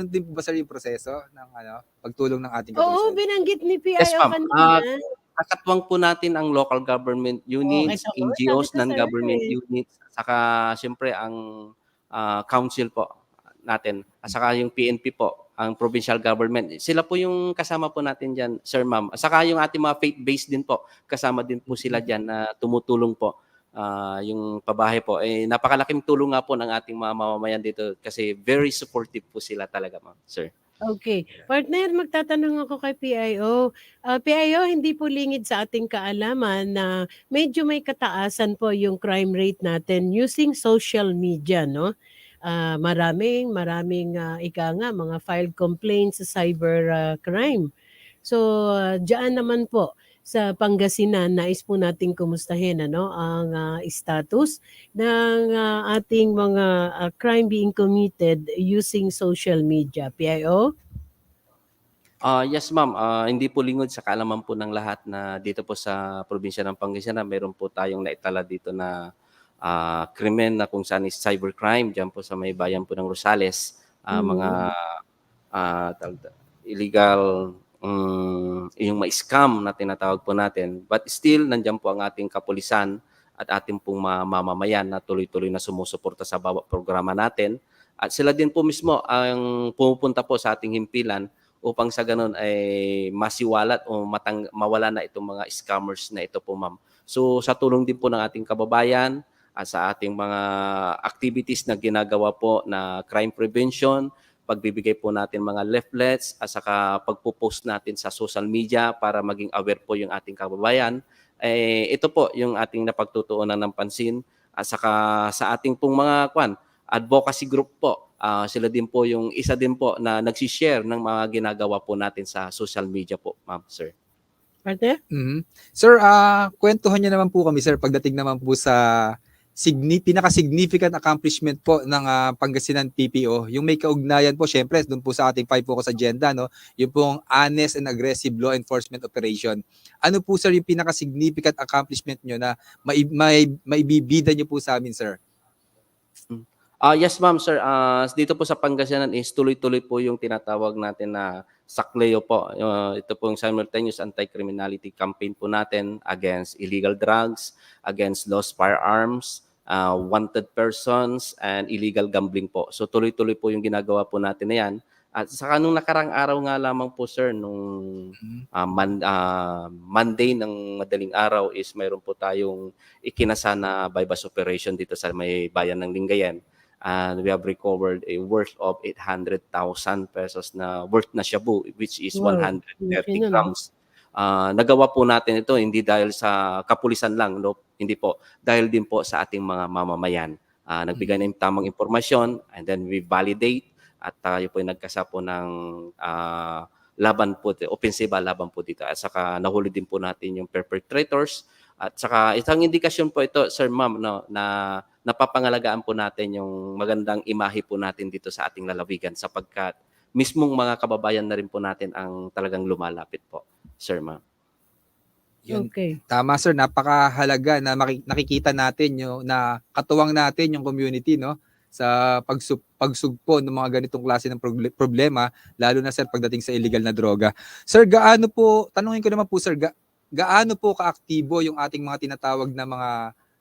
din po ba sir yung proseso ng pagtulong ng ating Oo, kapulisan? binanggit ni Yes, PIO ma'am. kanina. Kakatwang po natin ang local government units, Ito po, NGOs, sabi ko non-government sa'yo eh. units, saka siyempre ang council po natin, at saka yung PNP po, ang provincial government. Sila po yung kasama po natin dyan, sir, ma'am. At saka yung ating mga faith-based din po, kasama din po sila dyan na tumutulong po. Yung pabahay po, napakalaking tulong nga po ng ating mga mamamayan dito kasi very supportive po sila talaga, ma'am, sir. Okay. Partner, magtatanong ako kay PIO. PIO, hindi po lingid sa ating kaalaman na medyo may kataasan po yung crime rate natin using social media, no? Maraming ika nga, mga filed complaints sa cyber crime. So, diyan naman po sa Pangasinan, nais po nating kumustahin ang status ng ating mga crime being committed using social media. PIO? Yes, ma'am. Hindi po lingod sa kaalaman po ng lahat na dito po sa probinsya ng Pangasinan, meron po tayong naitala dito na krimen na kung saan is cybercrime diyan po sa may bayan po ng Rosales. Mga illegal yung ma-scam na tinatawag po natin. But still, nandiyan po ang ating kapulisan at ating pong mamamayan na tuloy-tuloy na sumusuporta sa bawat programa natin. At sila din po mismo ang pumupunta po sa ating himpilan upang sa ganun ay masiwalat o mawala na itong mga scammers na ito po, ma'am. So sa tulong din po ng ating kababayan at sa ating mga activities na ginagawa po na crime prevention, pagbibigay po natin mga leaflets at saka pagpo-post natin sa social media para maging aware po yung ating kababayan, ito po yung ating napagtutuunan ng pansin at saka sa ating pong mga advocacy group po. Sila din po yung isa din po na nagsishare ng mga ginagawa po natin sa social media po, ma'am, sir. Partner? Sir, kwentuhan niyo naman po kami, sir, pagdating naman po sa pinaka-significant accomplishment po ng Pangasinan PPO. Yung may kaugnayan po, syempre, doon po sa ating 5 focus agenda, no? Yung pong honest and aggressive law enforcement operation. Ano po, sir, yung pinaka-significant accomplishment nyo na maibibida nyo po sa amin, sir? Yes, ma'am, sir. Dito po sa Pangasinan is tuloy-tuloy po yung tinatawag natin na SACLEO po. Ito po yung simultaneous anti-criminality campaign po natin against illegal drugs, against lost firearms, wanted persons, and illegal gambling po. So tuloy-tuloy po yung ginagawa po natin na yan. At saka nung nakarang araw nga lamang po, sir, nung Monday ng madaling araw is mayroon po tayong ikinasa na bypass operation dito sa may bayan ng Lingayen. And we have recovered a worth of 800,000 pesos na worth na shabu, which is 130 grams. Nagawa po natin ito hindi dahil sa kapulisan lang, no? Hindi po. Dahil din po sa ating mga mamamayan. Nagbigay ng tamang impormasyon and then we validate at tayo po ay nagkasa po ng laban po, opensiba laban po dito. At saka nahuli din po natin yung perpetrators. At saka isang indikasyon po ito, sir, ma'am, no, na napapangalagaan po natin yung magandang imahe po natin dito sa ating lalawigan sapagkat mismong mga kababayan na rin po natin ang talagang lumalapit po, sir, ma'am. Okay. Tama, sir, napakahalaga na nakikita natin yung na katuwang natin yung community, no, sa pagsugpo ng mga ganitong klase ng problema, lalo na, sir, pagdating sa illegal na droga. Sir, tanungin ko naman po, sir, gaano po kaaktibo yung ating mga tinatawag na mga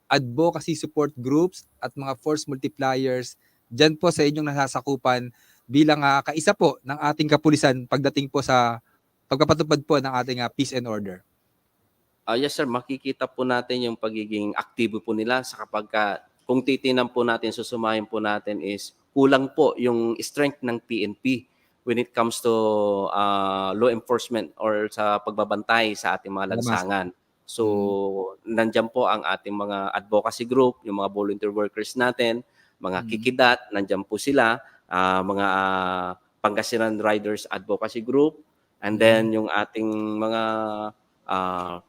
advocacy support groups at mga force multipliers dyan po sa inyong nasasakupan bilang kaisa po ng ating kapulisan pagdating po sa pagpapatupad po ng ating peace and order? Yes, sir. Makikita po natin yung pagiging aktibo po nila sa kapag kung titinan po natin, susumahin po natin is kulang po yung strength ng PNP when it comes to law enforcement or sa pagbabantay sa ating mga lansangan. So, nandyan po ang ating mga advocacy group, yung mga volunteer workers natin, mga kikidat, nandyan po sila, mga Pangasinan Riders Advocacy Group, and then yung ating mga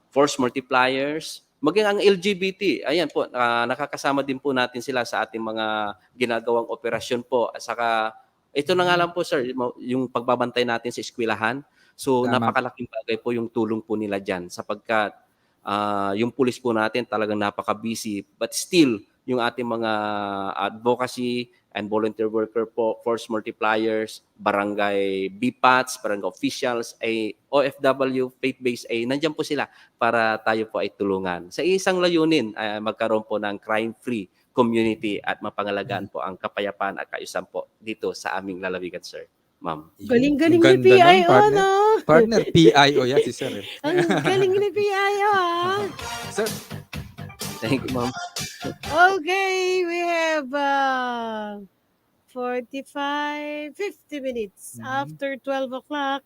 force multipliers, maging ang LGBT, ayan po, nakakasama din po natin sila sa ating mga ginagawang operasyon po. At saka, ito na nga lang po, sir, yung pagbabantay natin sa eskwelahan. So, napakalaking bagay po yung tulong po nila dyan sapagkat Yung pulis po natin talagang napaka-busy, but still yung ating mga advocacy and volunteer worker po, force multipliers, barangay BPATs, barangay officials, ay OFW, faith-based, ay nandiyan po sila para tayo po ay tulungan. Sa isang layunin, magkaroon po ng crime-free community at mapangalagaan po ang kapayapaan at kaayusan po dito sa aming lalawigan, sir. Ma'am. Galing-galing Ang ni ganda nun, PIO, partner. no? Partner, PIO yan si sir. Ang galing ni PIO, ah. Sir, Thank you, ma'am. Okay, we have 50 minutes after 12 o'clock.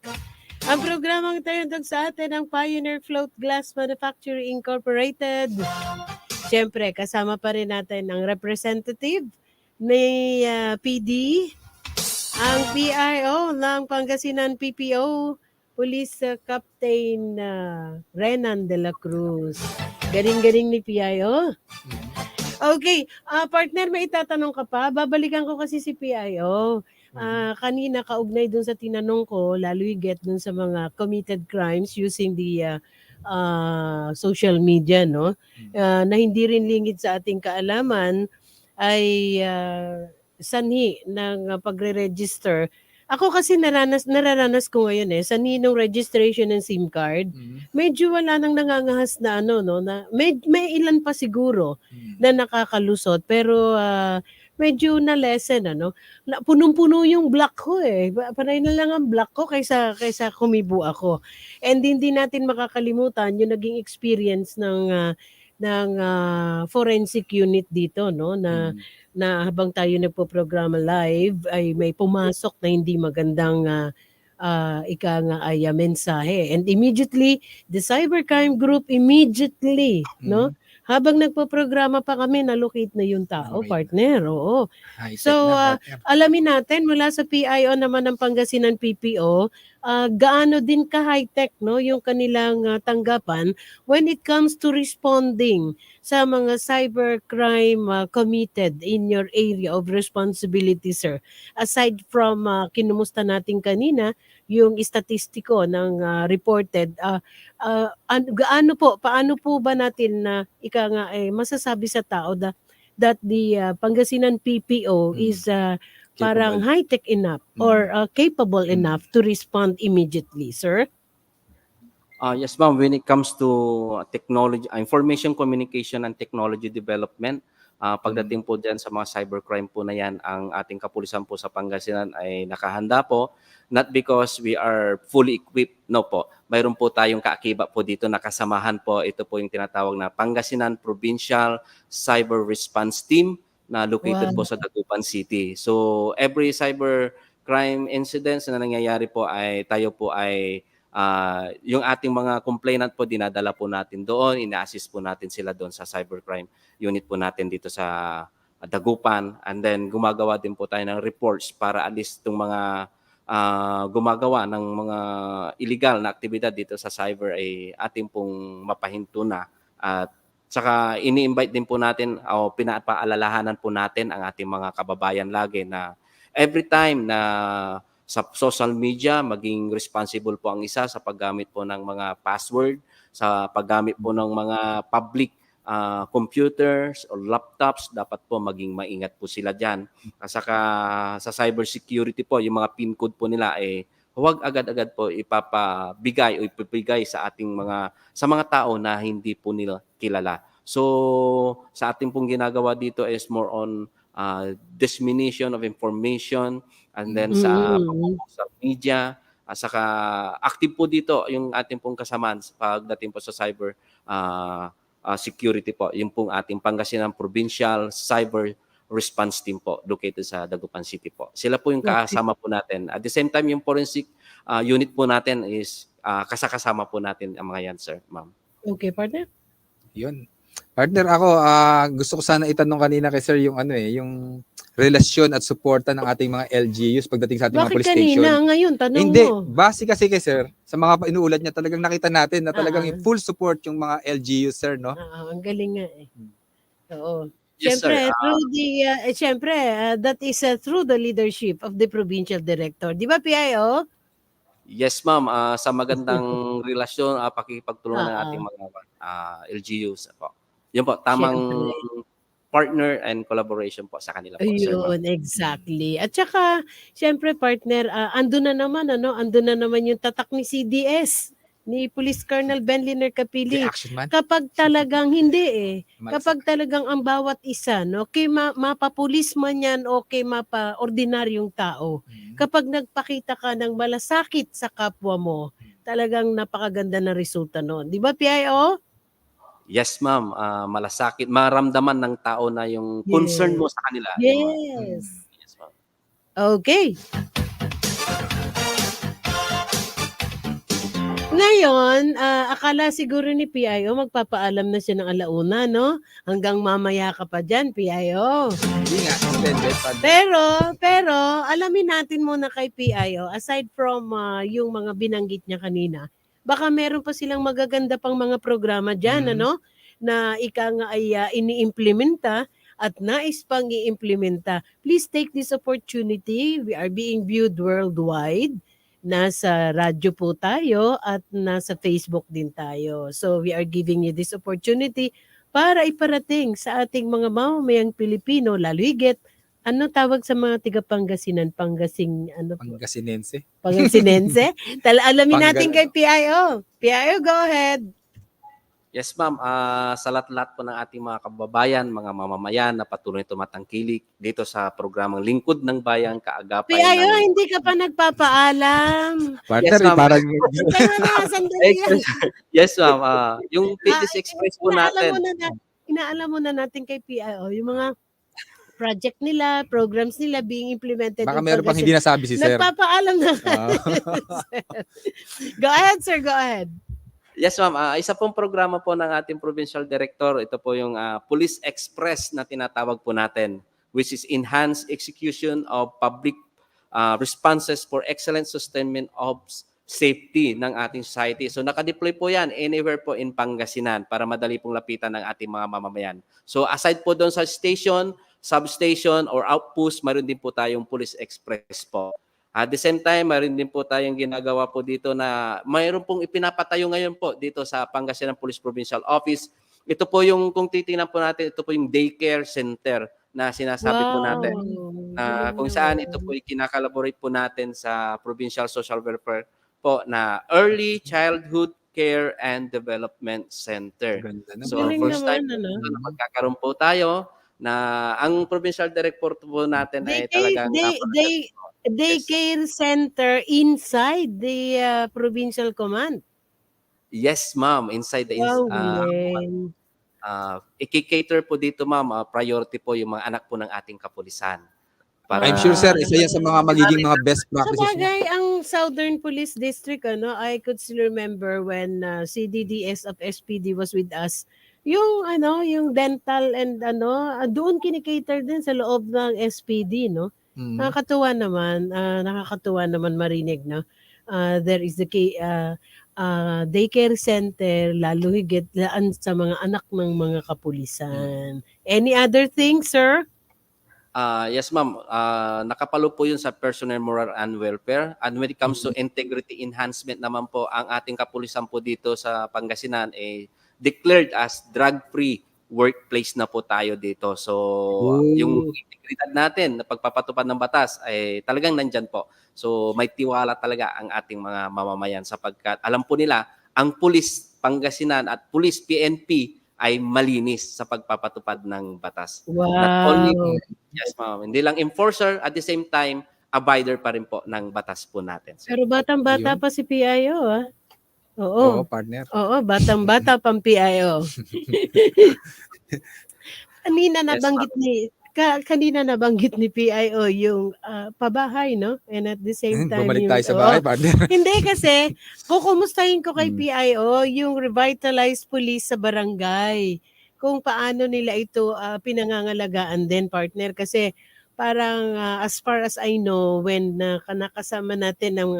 Ang programang tayong sa atin ang Pioneer Float Glass Manufacturing Incorporated. Siyempre, kasama pa rin natin ang representative ni PD, ang PIO ng Pangasinan PPO, Police Captain Renan de la Cruz. Galing-galing ni PIO. Okay, partner, may itatanong ka pa? Babalikan ko kasi si PIO. Kanina, kaugnay dun sa tinanong ko, lalo get dun sa mga committed crimes using the social media, no? Na hindi rin lingid sa ating kaalaman ay sanhi ng pagre-register. Ako kasi nararanas ko ngayon sanhi ng registration ng SIM card. Medyo wala nang nangangahas na na may ilan pa siguro na nakakalusot pero medyo na lessen punong-puno yung block ko panay na lang ang block ko kaysa kumibo ako. And hindi natin makakalimutan yung naging experience ng forensic unit dito na habang tayo nagpo-programa live ay may pumasok na hindi magandang mensahe. And immediately, the cybercrime group habang nagpo-programa pa kami, nalocate na yung tao, partner. Oo. So, alamin natin mula sa PIO naman ng Pangasinan PPO, gaano din ka-high-tech yung kanilang tanggapan when it comes to responding sa mga cybercrime committed in your area of responsibility, sir. Aside from kinumusta natin kanina, yung istatistiko ng reported, paano po ba natin masasabi sa tao that the Pangasinan PPO is parang high-tech enough or capable enough to respond immediately, sir? Yes, ma'am. When it comes to technology, information communication and technology development, pagdating po dyan sa mga cybercrime po na yan, ang ating kapulisan po sa Pangasinan ay nakahanda po. Not because we are fully equipped, no po. Mayroon po tayong kaakiba po dito na kasamahan po. Ito po yung tinatawag na Pangasinan Provincial Cyber Response Team na located po sa Dagupan City. So every cybercrime incidents na nangyayari po ay tayo po ay yung ating mga complainant po dinadala po natin doon, ina-assist po natin sila doon sa cybercrime unit po natin dito sa Dagupan, and then gumagawa din po tayo ng reports para at least itong mga gumagawa ng mga illegal na aktibidad dito sa cyber ay ating pong mapahinto na. At saka ini-invite din po natin o pinapaalalahanan po natin ang ating mga kababayan lagi na every time na sa social media, maging responsible po ang isa sa paggamit po ng mga password, sa paggamit po ng mga public computers or laptops, dapat po maging maingat po sila dyan. Saka sa cybersecurity po, yung mga PIN code po nila huwag agad-agad po ipapabigay o ipibigay sa mga tao na hindi po nila kilala. So sa ating pong ginagawa dito is more on dissemination of information, and then sa media, saka active po dito yung ating pong kasamaan pagdating po sa cyber security po, yung pong ating Pangasinan Provincial Cyber Response Team po located sa Dagupan City po. Sila po yung kasama po natin. At the same time, yung forensic unit po natin is kasama po natin ang mga yan, sir, ma'am. Okay, partner. Yun. Partner, ako gusto ko sana itanong kanina kay sir yung yung relasyon at suporta ng ating mga LGUs pagdating sa ating mga police station. Bakit kanina? Ngayon, tanong Hindi, mo. base kasi kay sir, sa mga inuulat niya, talagang nakita natin na talagang full support yung mga LGUs, sir, no? Ang galing nga Oo. Yes, Siyempre, sir. that is through the leadership of the provincial director. Di ba, PIO? Yes, ma'am. Sa magandang relasyon, pakikipagtulungan ng ating Oo, mga LGUs po. Yun po, tamang siyempre. partner and collaboration po sa kanila po, sir, ma'am. Ayun, exactly. At saka siyempre partner, andun na naman ano, andun na naman yung tatak ni CDS, ni Police Colonel Benliner The Capili. action man. Kapag talagang hindi Malasak. kapag talagang ang bawat isa, no, kay mapapulis man yan o kay mapa-ordinaryong tao, kapag nagpakita ka ng malasakit sa kapwa mo, talagang napakaganda na resulta noon. Di ba, PIO? Yes, ma'am. Malasakit, maramdaman ng tao na yung concern mo Yes. sa kanila. Yes. Yes, ma'am. Okay. Ngayon, akala siguro ni PIO magpapaalam na siya ng alauna, no? Hanggang mamaya ka pa dyan, PIO. Hindi nga, extended. Pero, alamin natin muna kay PIO, aside from yung mga binanggit niya kanina, baka meron pa silang magaganda pang mga programa dyan, ano? Na ika nga ay iniimplementa at nais pang i-implementa. Please take this opportunity. We are being viewed worldwide. Nasa radyo po tayo at nasa Facebook din tayo. So we are giving you this opportunity para iparating sa ating mga mamamayang Pilipino, lalo higit, ano tawag sa mga tiga Pangasinan? Pangasinense. Pangasinense? Alamin Panggal- natin kay PIO. PIO, go ahead. Yes, ma'am. Sa lahat-lahat po ng ating mga kababayan, mga mamamayan na patuloy tumatangkilik dito sa programang Lingkod ng Bayan, kaagapay PIO, ng... hindi ka pa nagpapaalam. Partner, Yes, ma'am. parang Teka na, sandali yan. Yes, ma'am. Yung PTC Express po natin. Inaalam muna natin kay PIO yung mga project nila, programs nila being implemented. baka in meron pang hindi Pangasinan. nasabi si sir. Nagpapaalam na. Go ahead, sir. Go ahead. Yes, ma'am. Isa pong programa po ng ating provincial director, ito po yung Police Express na tinatawag po natin, which is Enhanced Execution of Public Responses for Excellent Sustainment of Safety ng ating society. So nakadeploy po yan anywhere po in Pangasinan para madali pong lapitan ng ating mga mamamayan. So aside po doon sa station, substation, or outpost, mayroon din po tayong Police Express po. At the same time, mayroon din po tayong ginagawa po dito na mayroon pong ipinapatayo ngayon po dito sa Pangasinan Police Provincial Office. Ito po yung, kung titingnan po natin, ito po yung daycare center na sinasabi po natin. Kung saan ito po yung kinakalaborate po natin sa Provincial Social Welfare po na Early Childhood Care and Development Center. Ganda naman. So, Galing first time naman, na magkakaroon po tayo na ang Provincial Director po natin ay talagang Daycare center inside the provincial command. Yes, ma'am. Inside the Wow, galing. i-cater po dito, ma'am. Priority po yung mga anak po ng ating kapulisan. I'm sure sir, isa yan sa mga magiging mga best Sa practices. bagay, ang Southern Police District, I could still remember when CDDS of SPD was with us. Yung dental and doon kinikater din sa loob ng SPD, no? Nakakatuwa naman marinig, no? There is the daycare center, lalo higit laan sa mga anak ng mga kapulisan. Any other thing, sir? Yes, ma'am. Nakapalo po yun sa personal moral and welfare. And when it comes to integrity enhancement naman po, ang ating kapulisan po dito sa Pangasinan declared as drug-free workplace na po tayo dito. So, yung integridad natin na pagpapatupad ng batas ay talagang nandyan po. So, may tiwala talaga ang ating mga mamamayan sapagkat alam po nila, ang pulis Pangasinan at pulis PNP ay malinis sa pagpapatupad ng batas. Wow. Not only, yes, ma'am, hindi lang enforcer, at the same time, abider pa rin po ng batas po natin. Pero batang-bata pa si PIO, Oo, partner. Oo, batang-bata pang PIO. Kanina nabanggit ni PIO yung pabahay, no? And at the same time, Bumalik tayo sa bahay, partner. Hindi kasi, kukumustahin ko kay PIO yung revitalized police sa barangay. Kung paano nila ito pinangangalagaan din, partner. Kasi parang as far as I know, when nakasama natin ng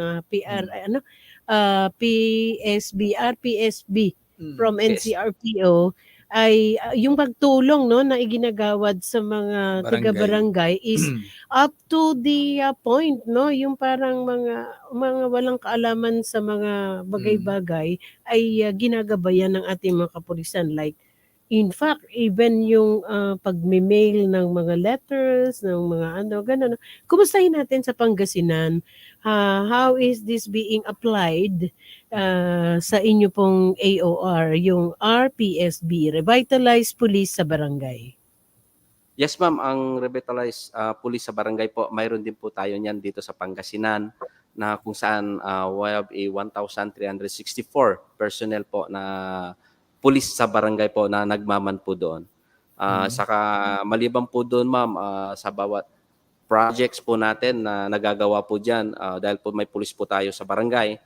PSB from NCRPO, ay yung pagtulong no na iginagawad sa mga Barangay. taga-barangay is up to the point no yung parang mga walang kaalaman sa mga bagay-bagay ay ginagabayan ng ating mga kapulisan, like in fact even yung pagme-mail ng mga letters ng mga ganun. Kumustahin natin sa Pangasinan, how is this being applied sa inyo pong AOR, yung RPSB, Revitalized Police sa Barangay? Yes, ma'am. Ang revitalized police sa barangay po, mayroon din po tayo niyan dito sa Pangasinan na kung saan we have a 1,364 personnel po na police sa barangay po na nagmaman po doon. Saka maliban po doon, ma'am, sa bawat projects po natin na nagagawa po dyan, dahil po may police po tayo sa barangay,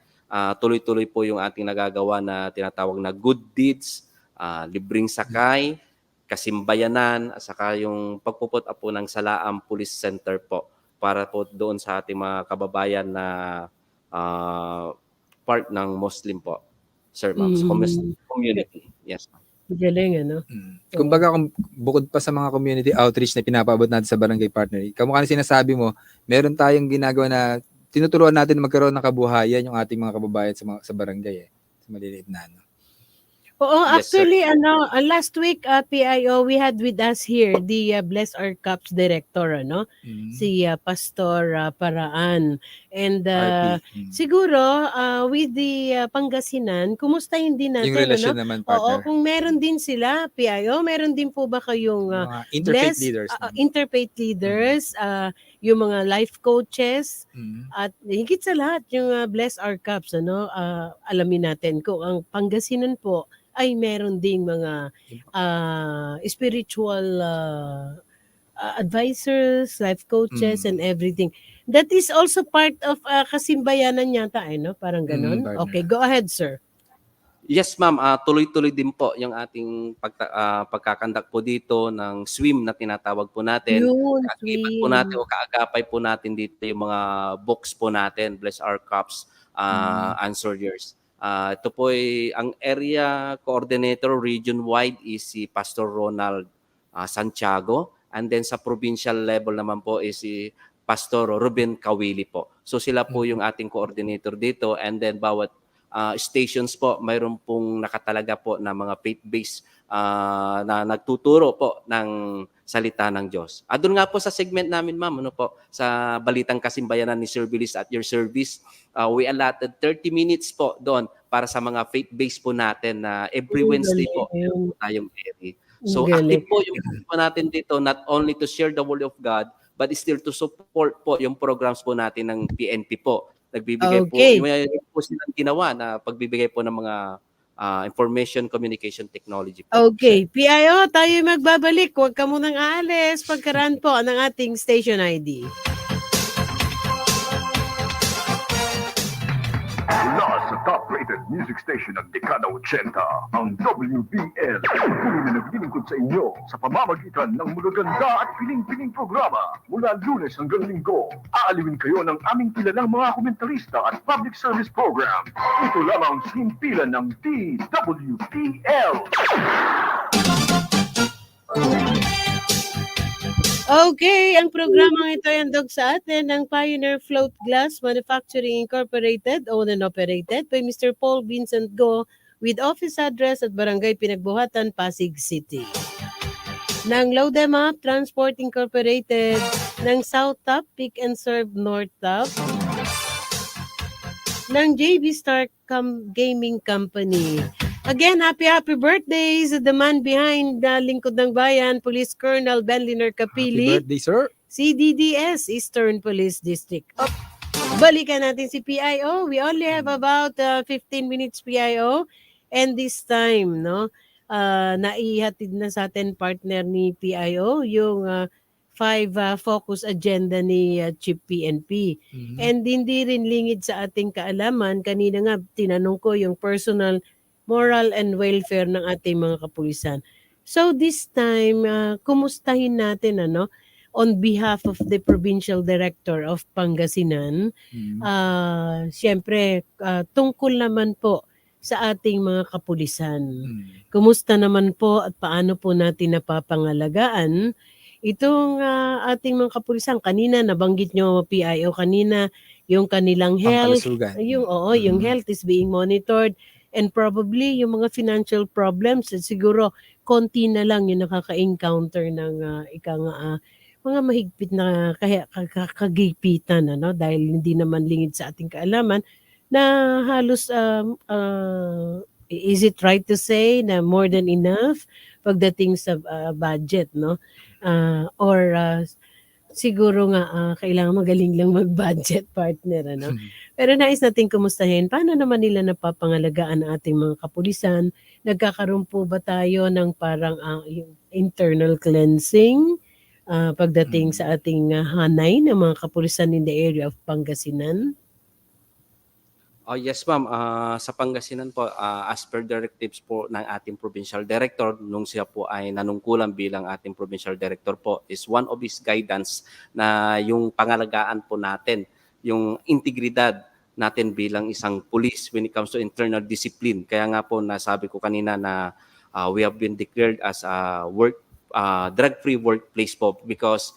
tuloy-tuloy po yung ating nagagawa na tinatawag na good deeds, libreng sakay, kasimbayanan, at saka yung pagpuput up po ng Salaam Police Center po para po doon sa ating mga kababayan na part ng Muslim po, sir, ma'am, sa community. Yes, ma'am. Galing, ano? Kumbaga, bukod pa sa mga community outreach na pinapaabot natin sa barangay partner, kamukha na sinasabi mo, meron tayong ginagawa na tinuturuan natin magkaroon ng kabuhayan yung ating mga kababayan sa barangay, sa maliliit na ano. Oo, Yes, sir. actually, last week, PIO, we had with us here the Bless Our Cups director, si Pastor Paraan. And siguro, with the Pangasinan, kumustahin din natin, Yung relasyon naman, Oo, partner. kung meron din sila, PIO, meron din po ba kayong Mga interfaith Bless- leaders. interfaith leaders, yung mga life coaches, at higit sa lahat, yung Bless Our Cups, alamin natin kung ang Pangasinan po ay meron ding mga spiritual advisors, life coaches, and everything. That is also part of kasimbayanan yata, parang ganun. partner. Okay, go ahead, sir. Yes, ma'am. Tuloy-tuloy din po yung ating pagkakandak po dito ng swim na tinatawag po natin. Yun, Kaagiban po natin o kaagapay po natin dito yung mga books po natin, Bless Our Cups, Answer Yours. Ito po ay ang area coordinator region-wide is si Pastor Ronald Santiago, and then sa provincial level naman po is si Pastor Ruben Kawili po. So sila po yung ating coordinator dito, and then bawat stations po mayroon pong nakatalaga po na mga faith-based na nagtuturo po ng salita ng Diyos. Doon nga po sa segment namin, ma'am, sa Balitang Kasimbayanan ni Sir Bilis at your service, we allotted 30 minutes po doon para sa mga faith-based po natin na every Wednesday po meron po tayong area. So active po yung po natin dito, not only to share the word of God, but still to support po yung programs po natin ng PNP po. Nagbibigay po silang ginawa na pagbibigay po ng mga information communication technology po. Okay, PIO, tayo magbabalik. Huwag ka munang aalis pagkaraan po ng ating station ID. Mula sa top-rated music station ng Dekada 80, ang WBL. Tuloy na naglilingkod sa inyo sa pamamagitan ng magaganda at piling-piling programa. Mula Lunes hanggang Linggo, aalawin kayo ng aming kilalang mga komentarista at public service program. Ito lamang simpilan ng TWPL. Okay, ang programang ito ay handog sa atin ng Pioneer Float Glass Manufacturing Incorporated, owned and operated by Mr. Paul Vincent Go, with office address at Barangay Pinagbuhatan, Pasig City. Ng Lodema Transport Incorporated, ng South Top Pick and Serve North Top, ng JB Star Gaming Company. Again, happy birthday sa the man behind the Lingkod ng Bayan, Police Colonel Benliner Capili. Happy birthday, sir. CDDS, Eastern Police District. Balikan natin si PIO. We only have about 15 minutes, PIO. And this time, naihatid na sa atin partner ni PIO yung 5 focus agenda ni Chief PNP. And hindi rin lingid sa ating kaalaman. Kanina nga, tinanong ko yung personal moral and welfare ng ating mga kapulisan. So this time, kumustahin natin on behalf of the Provincial Director of Pangasinan. Siyempre, tungkol naman po sa ating mga kapulisan. Mm. Kumusta naman po at paano po natin napapangalagaan itong ating mga kapulisan? Kanina nabanggit nyo, PIO, kanina yung kanilang health, Pangkalusugan. yung health is being monitored, and probably yung mga financial problems, siguro konti na lang yung nakaka-encounter ng mga mahigpit na kagipitan, ano, dahil hindi naman lingid sa ating kaalaman na halos is it right to say na more than enough pagdating sa budget, no? Or siguro nga kailangan magaling lang mag-budget, partner, ano? Pero nais natin kumustahin, paano naman nila napapangalagaan ang ating mga kapulisan? Nagkakaroon po ba tayo ng parang yung internal cleansing pagdating sa ating hanay ng mga kapulisan in the area of Pangasinan? Oh, yes, ma'am. Sa Pangasinan po, as per directives po ng ating provincial director, nung siya po ay nanungkulan bilang ating provincial director po, is one of his guidance na yung pangalagaan po natin, yung integridad natin bilang isang police when it comes to internal discipline. Kaya nga po nasabi ko kanina na we have been declared as a drug-free workplace po because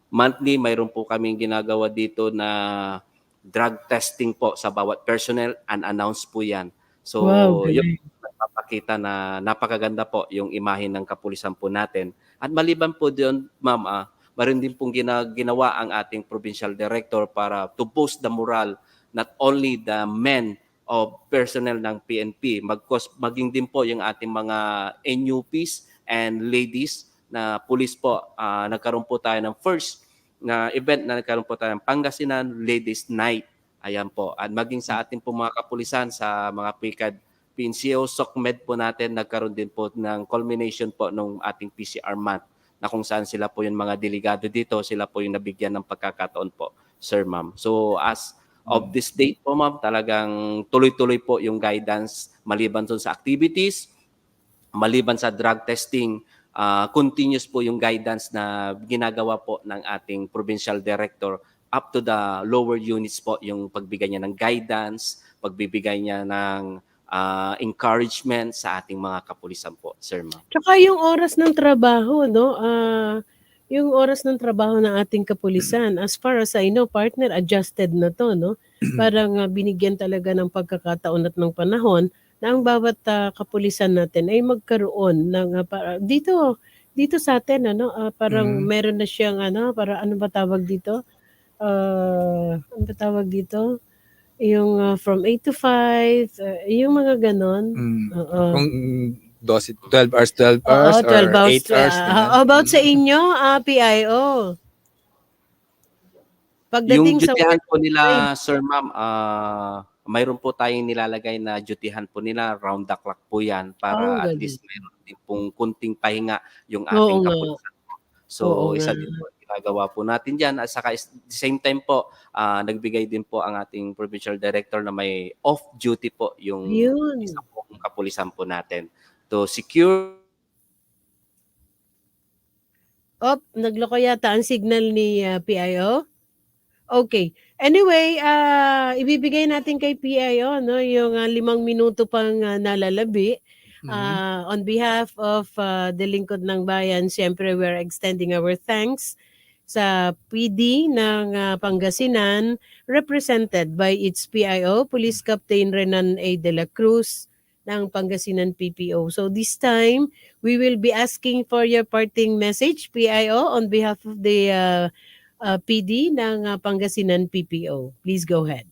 monthly mayroon po kaming ginagawa dito na drug testing po sa bawat personnel, unannounced po yan. So, Wow, yun napapakita na napakaganda po yung imahe ng kapulisan po natin. At maliban po doon, ma'am, mayroon din pong ginawa ang ating provincial director para to boost the morale not only the men of personnel ng PNP, maging din po yung ating mga NUPs and ladies na police po. Nagkaroon po tayo ng first na event na nagkaroon po tayo ng Pangasinan Ladies Night. Ayan po. At maging sa ating po mga kapulisan, sa mga PNCO, SOCMED po natin, nagkaroon din po ng culmination po ng ating PCR month na kung saan sila po yung mga delegado dito, sila po yung nabigyan ng pagkakataon po, sir, ma'am. So as of this date po, ma'am, talagang tuloy-tuloy po yung guidance maliban dun sa activities, maliban sa drug testing, continuous po yung guidance na ginagawa po ng ating provincial director up to the lower units po, yung pagbigay niya ng guidance, pagbibigay niya ng encouragement sa ating mga kapulisan po, sir, ma'am. Tsaka yung oras ng trabaho, no? Yung oras ng trabaho ng ating kapulisan, as far as I know, partner, adjusted na to, no? Parang binigyan talaga ng pagkakataon at ng panahon na ang bawat kapulisan natin ay magkaroon ng dito sa atin, ano, parang meron na siyang para ano ba tawag dito? Ano ba tawag dito? Yung from 8 to 5, yung mga ganon. Kung 12 hours or 12 hours. 8 hours. How about sa inyo, PIO? Yung Pagdating sa dutihan po nila, sir, ma'am, mayroon po tayong nilalagay na dutihan po nila, round the clock po yan para at least mayroon din pong kunting pahinga yung ating kapulisan. So, isa din po ginagawa po natin dyan. At saka at the same time po, nagbigay din po ang ating provincial director na may off-duty po yung isa pong kapulisan po natin to secure. Nagloko yata ang signal ni PIO. Okay. Anyway, ibibigay natin kay PIO, no, yung 5 minuto pang nalalabi. On behalf of the Lingkod ng Bayan, siyempre we're extending our thanks sa PD ng Pangasinan, represented by its PIO, Police Captain Renan A. de la Cruz ng Pangasinan PPO. So this time, we will be asking for your parting message, PIO, on behalf of the PD ng Pangasinan PPO. Please go ahead.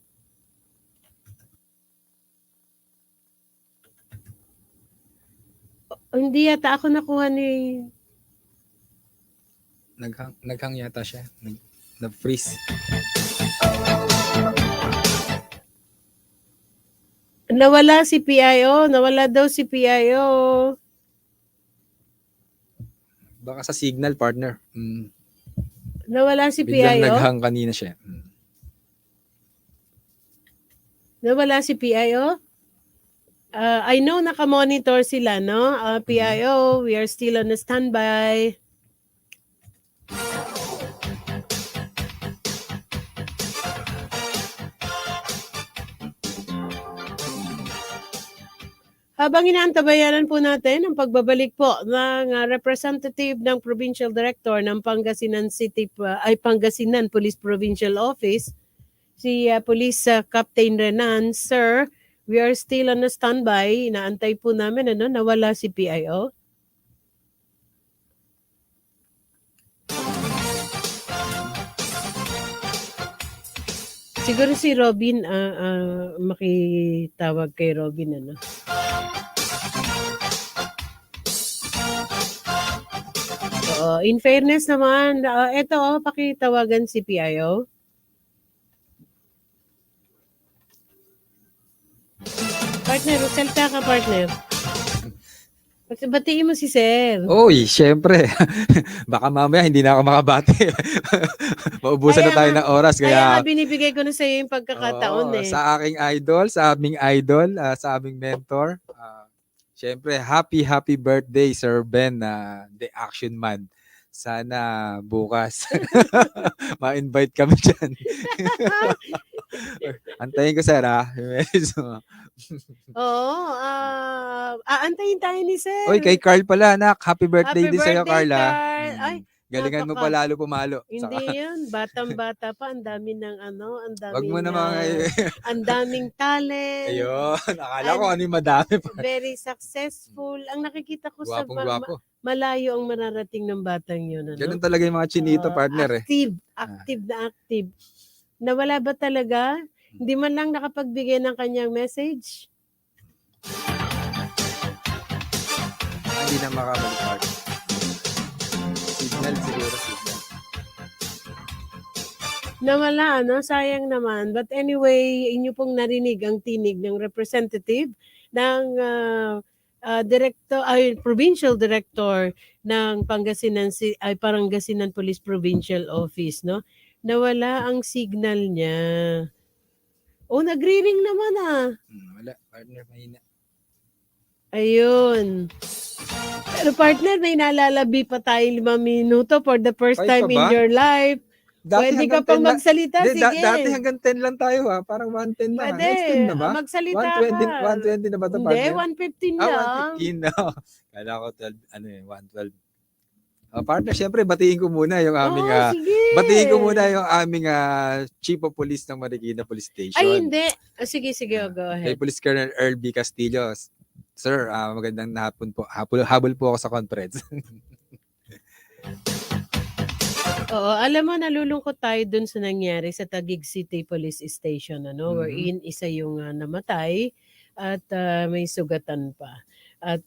Hindi yata ako nakuha ni... Naghang yata siya. Na-freeze. Nawala si PIO. Nawala daw si PIO. Baka sa signal, partner. Nawala si Biglang PIO. naghang kanina siya. Nawala si PIO. I know naka-monitor sila, no? PIO, we are still on a standby. Habang inaantabayanan po natin ang pagbabalik po ng representative ng Provincial Director ng Pangasinan Police Provincial Office, si Police Captain Renan. Sir, we are still on a standby. Inaantay po namin nawala si PIO. Siguro si Robin, makitawag kay Robin, Oo, in fairness naman, eto, pakitawagan si PIO. Partner, salta ka, partner. Batiin mo si Sir. Oy, syempre. Baka mamaya hindi na ako makabati. Maubusan na tayo ng oras. Kaya Kaya binibigay ko na sa iyo yung pagkakataon Oo, eh. sa aking idol, sa aming idol, sa aming mentor. Syempre, happy birthday, Sir Ben, the Action Man. Sana bukas ma-invite kami dyan. Antayin ko, sir, ha? Oo, aantayin tayo ni Sir. Oy, kay Carl pala, anak. Happy birthday Happy din sa'yo, birthday, Carl, ha? Carl. Ay, Galingan mo napaka- pa lalo pumalo. Hindi yun, batang-bata pa, ang dami ng ang daming, Wag mo namang, ang daming talent. ayun, akala ko ano yung madami pa. Very successful. Ang nakikita ko sa Gwapong-gwapo. malayo ang mararating ng batang yun. Ganun talaga yung mga chinito, partner, eh. Active. Nawala ba talaga? Hindi man lang nakapagbigay ng kanyang message? Hindi na makabalik, partner. Signal siguro, signal. Nawala, sayang naman. But anyway, inyo pong narinig ang tinig ng representative ng provincial director ng Pangasinan Police Provincial Office, no? Nawala ang signal niya. Oh, nagre-ring naman Wala, partner, mahina. Ayun. Pero partner, may nalalabi pa tayo 5 minuto for the first Five time pa in ba? your life. Pwede ka pang magsalita, sige. Dati hanggang 10 lang tayo, ha? Parang 110 na. Pwede, Extend na ba? magsalita 120, ka. 120 na ba ito, Hindi, partner? 115 lang. 115 na. Kala ko 112. Partner, syempre, batiin ko muna yung aming, sige. batiin ko muna yung aming Chief of Police ng Marikina Police Station. Ay, hindi. Sige, go Kay ahead. Police Colonel Earl B. Castillo. Sir, magandang hapon po. Habol po ako sa conference. Oo, alam mo, nalulungkot tayo dun sa nangyari sa Taguig City Police Station, wherein isa yung namatay at may sugatan pa. At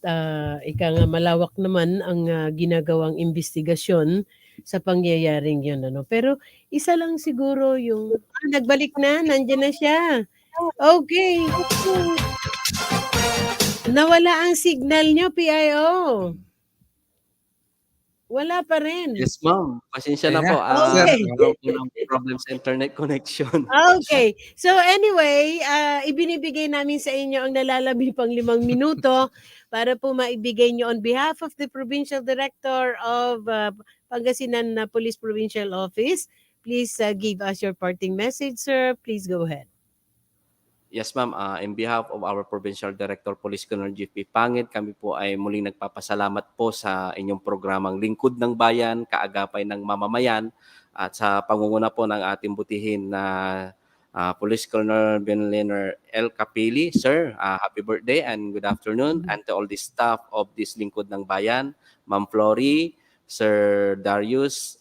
ika nga malawak naman ang ginagawang investigasyon sa pangyayaring yun. Pero isa lang siguro yung nagbalik na, nandiyan na siya. Okay. Nawala ang signal nyo, PIO. Wala pa rin. Yes, ma'am. Pasensya na po. Okay. Meron po ng problem sa internet connection. Okay. So anyway, ibinibigay namin sa inyo ang nalalabi pang 5 minuto para po maibigay nyo on behalf of the Provincial Director of Pangasinan Police Provincial Office. Please give us your parting message, sir. Please go ahead. Yes, ma'am. In behalf of our Provincial Director, Police Colonel GP Pangit, kami po ay muling nagpapasalamat po sa inyong programang Lingkod ng Bayan, Kaagapay ng Mamamayan, at sa pangunguna po ng ating butihin na Police Colonel Benliner L. Capili. Sir, happy birthday and good afternoon. And to all the staff of this Lingkod ng Bayan, Ma'am Flory, Sir Darius,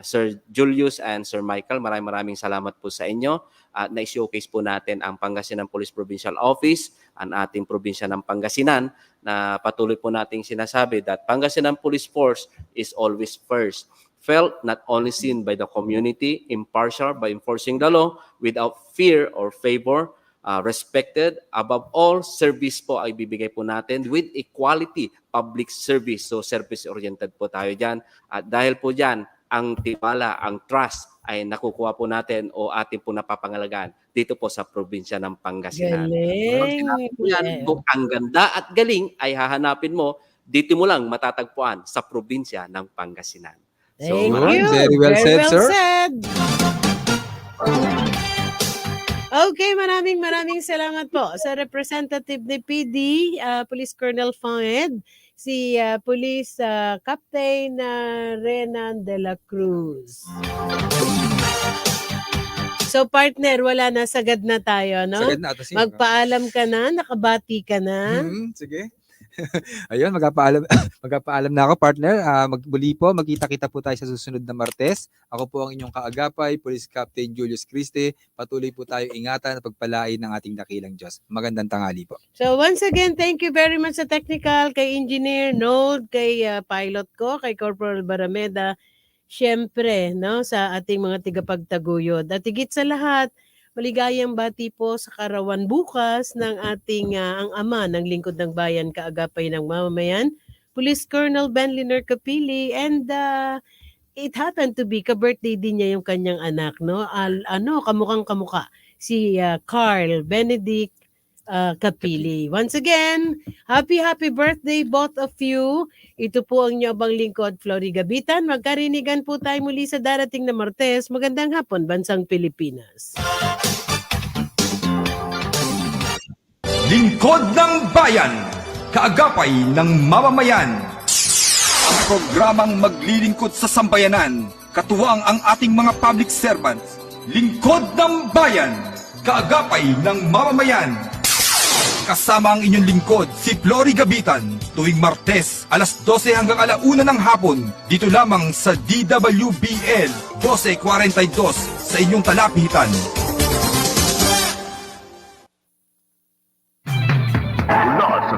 Sir Julius, and Sir Michael, maraming salamat po sa inyo. At na-showcase po natin ang Pangasinan Police Provincial Office, ang ating probinsya ng Pangasinan, na patuloy po nating sinasabi that Pangasinan Police Force is always first, felt, not only seen by the community, impartial by enforcing the law, without fear or favor, respected. Above all, service po ay bibigay po natin with equality, public service. So service-oriented po tayo dyan. At dahil po dyan, ang tiwala, ang trust ay nakukuha po natin o ating po napapangalagaan dito po sa probinsya ng Pangasinan. Galing. Kung ang ganda at galing ay hahanapin mo, dito mo lang matatagpuan sa probinsya ng Pangasinan. Thank Good. you. Very well said, sir. Okay, maraming salamat po sa representative ni PD, Police Colonel Fanged, si Police Captain Renan de la Cruz. So partner, wala na, sagad na tayo, no? Sagad na, Ate Sim. Magpaalam ka na, nakabati ka na. Sige. Ayun, magpapaalam na ako, partner. Muli po, magkita-kita po tayo sa susunod na Martes. Ako po ang inyong kaagapay, Police Captain Julius Criste. Patuloy po tayo ingatan at pagpalain ng ating dakilang Diyos. Magandang tanghali po. So once again, thank you very much sa technical, kay Engineer Node, kay pilot ko, kay Corporal Barameda, syempre, no, sa ating mga tigapagtaguyod. At higit sa lahat, maligayang bati po sa karawan bukas ng ating ang ama ng Lingkod ng Bayan, kaagapay ng mamamayan, Police Colonel Benliner Capili, and it happened to be ka-birthday din niya yung kanyang anak, no? Kamukhang kamuka, si Carl Benedict Capili. Once again, happy birthday both of you. Ito po ang inyong abang lingkod, Flory Gabitan. Magkarinigan po tayo muli sa darating na Martes. Magandang hapon, Bansang Pilipinas. Lingkod ng Bayan, kaagapay ng mamamayan. Ang programang maglilingkod sa sambayanan, katuwang ang ating mga public servants. Lingkod ng Bayan, kaagapay ng mamamayan. Kasama ang inyong lingkod, si Flory Gabitan, tuwing Martes, alas 12 hanggang alauna ng hapon, dito lamang sa DWBL 1242 sa inyong talapitan. Mula sa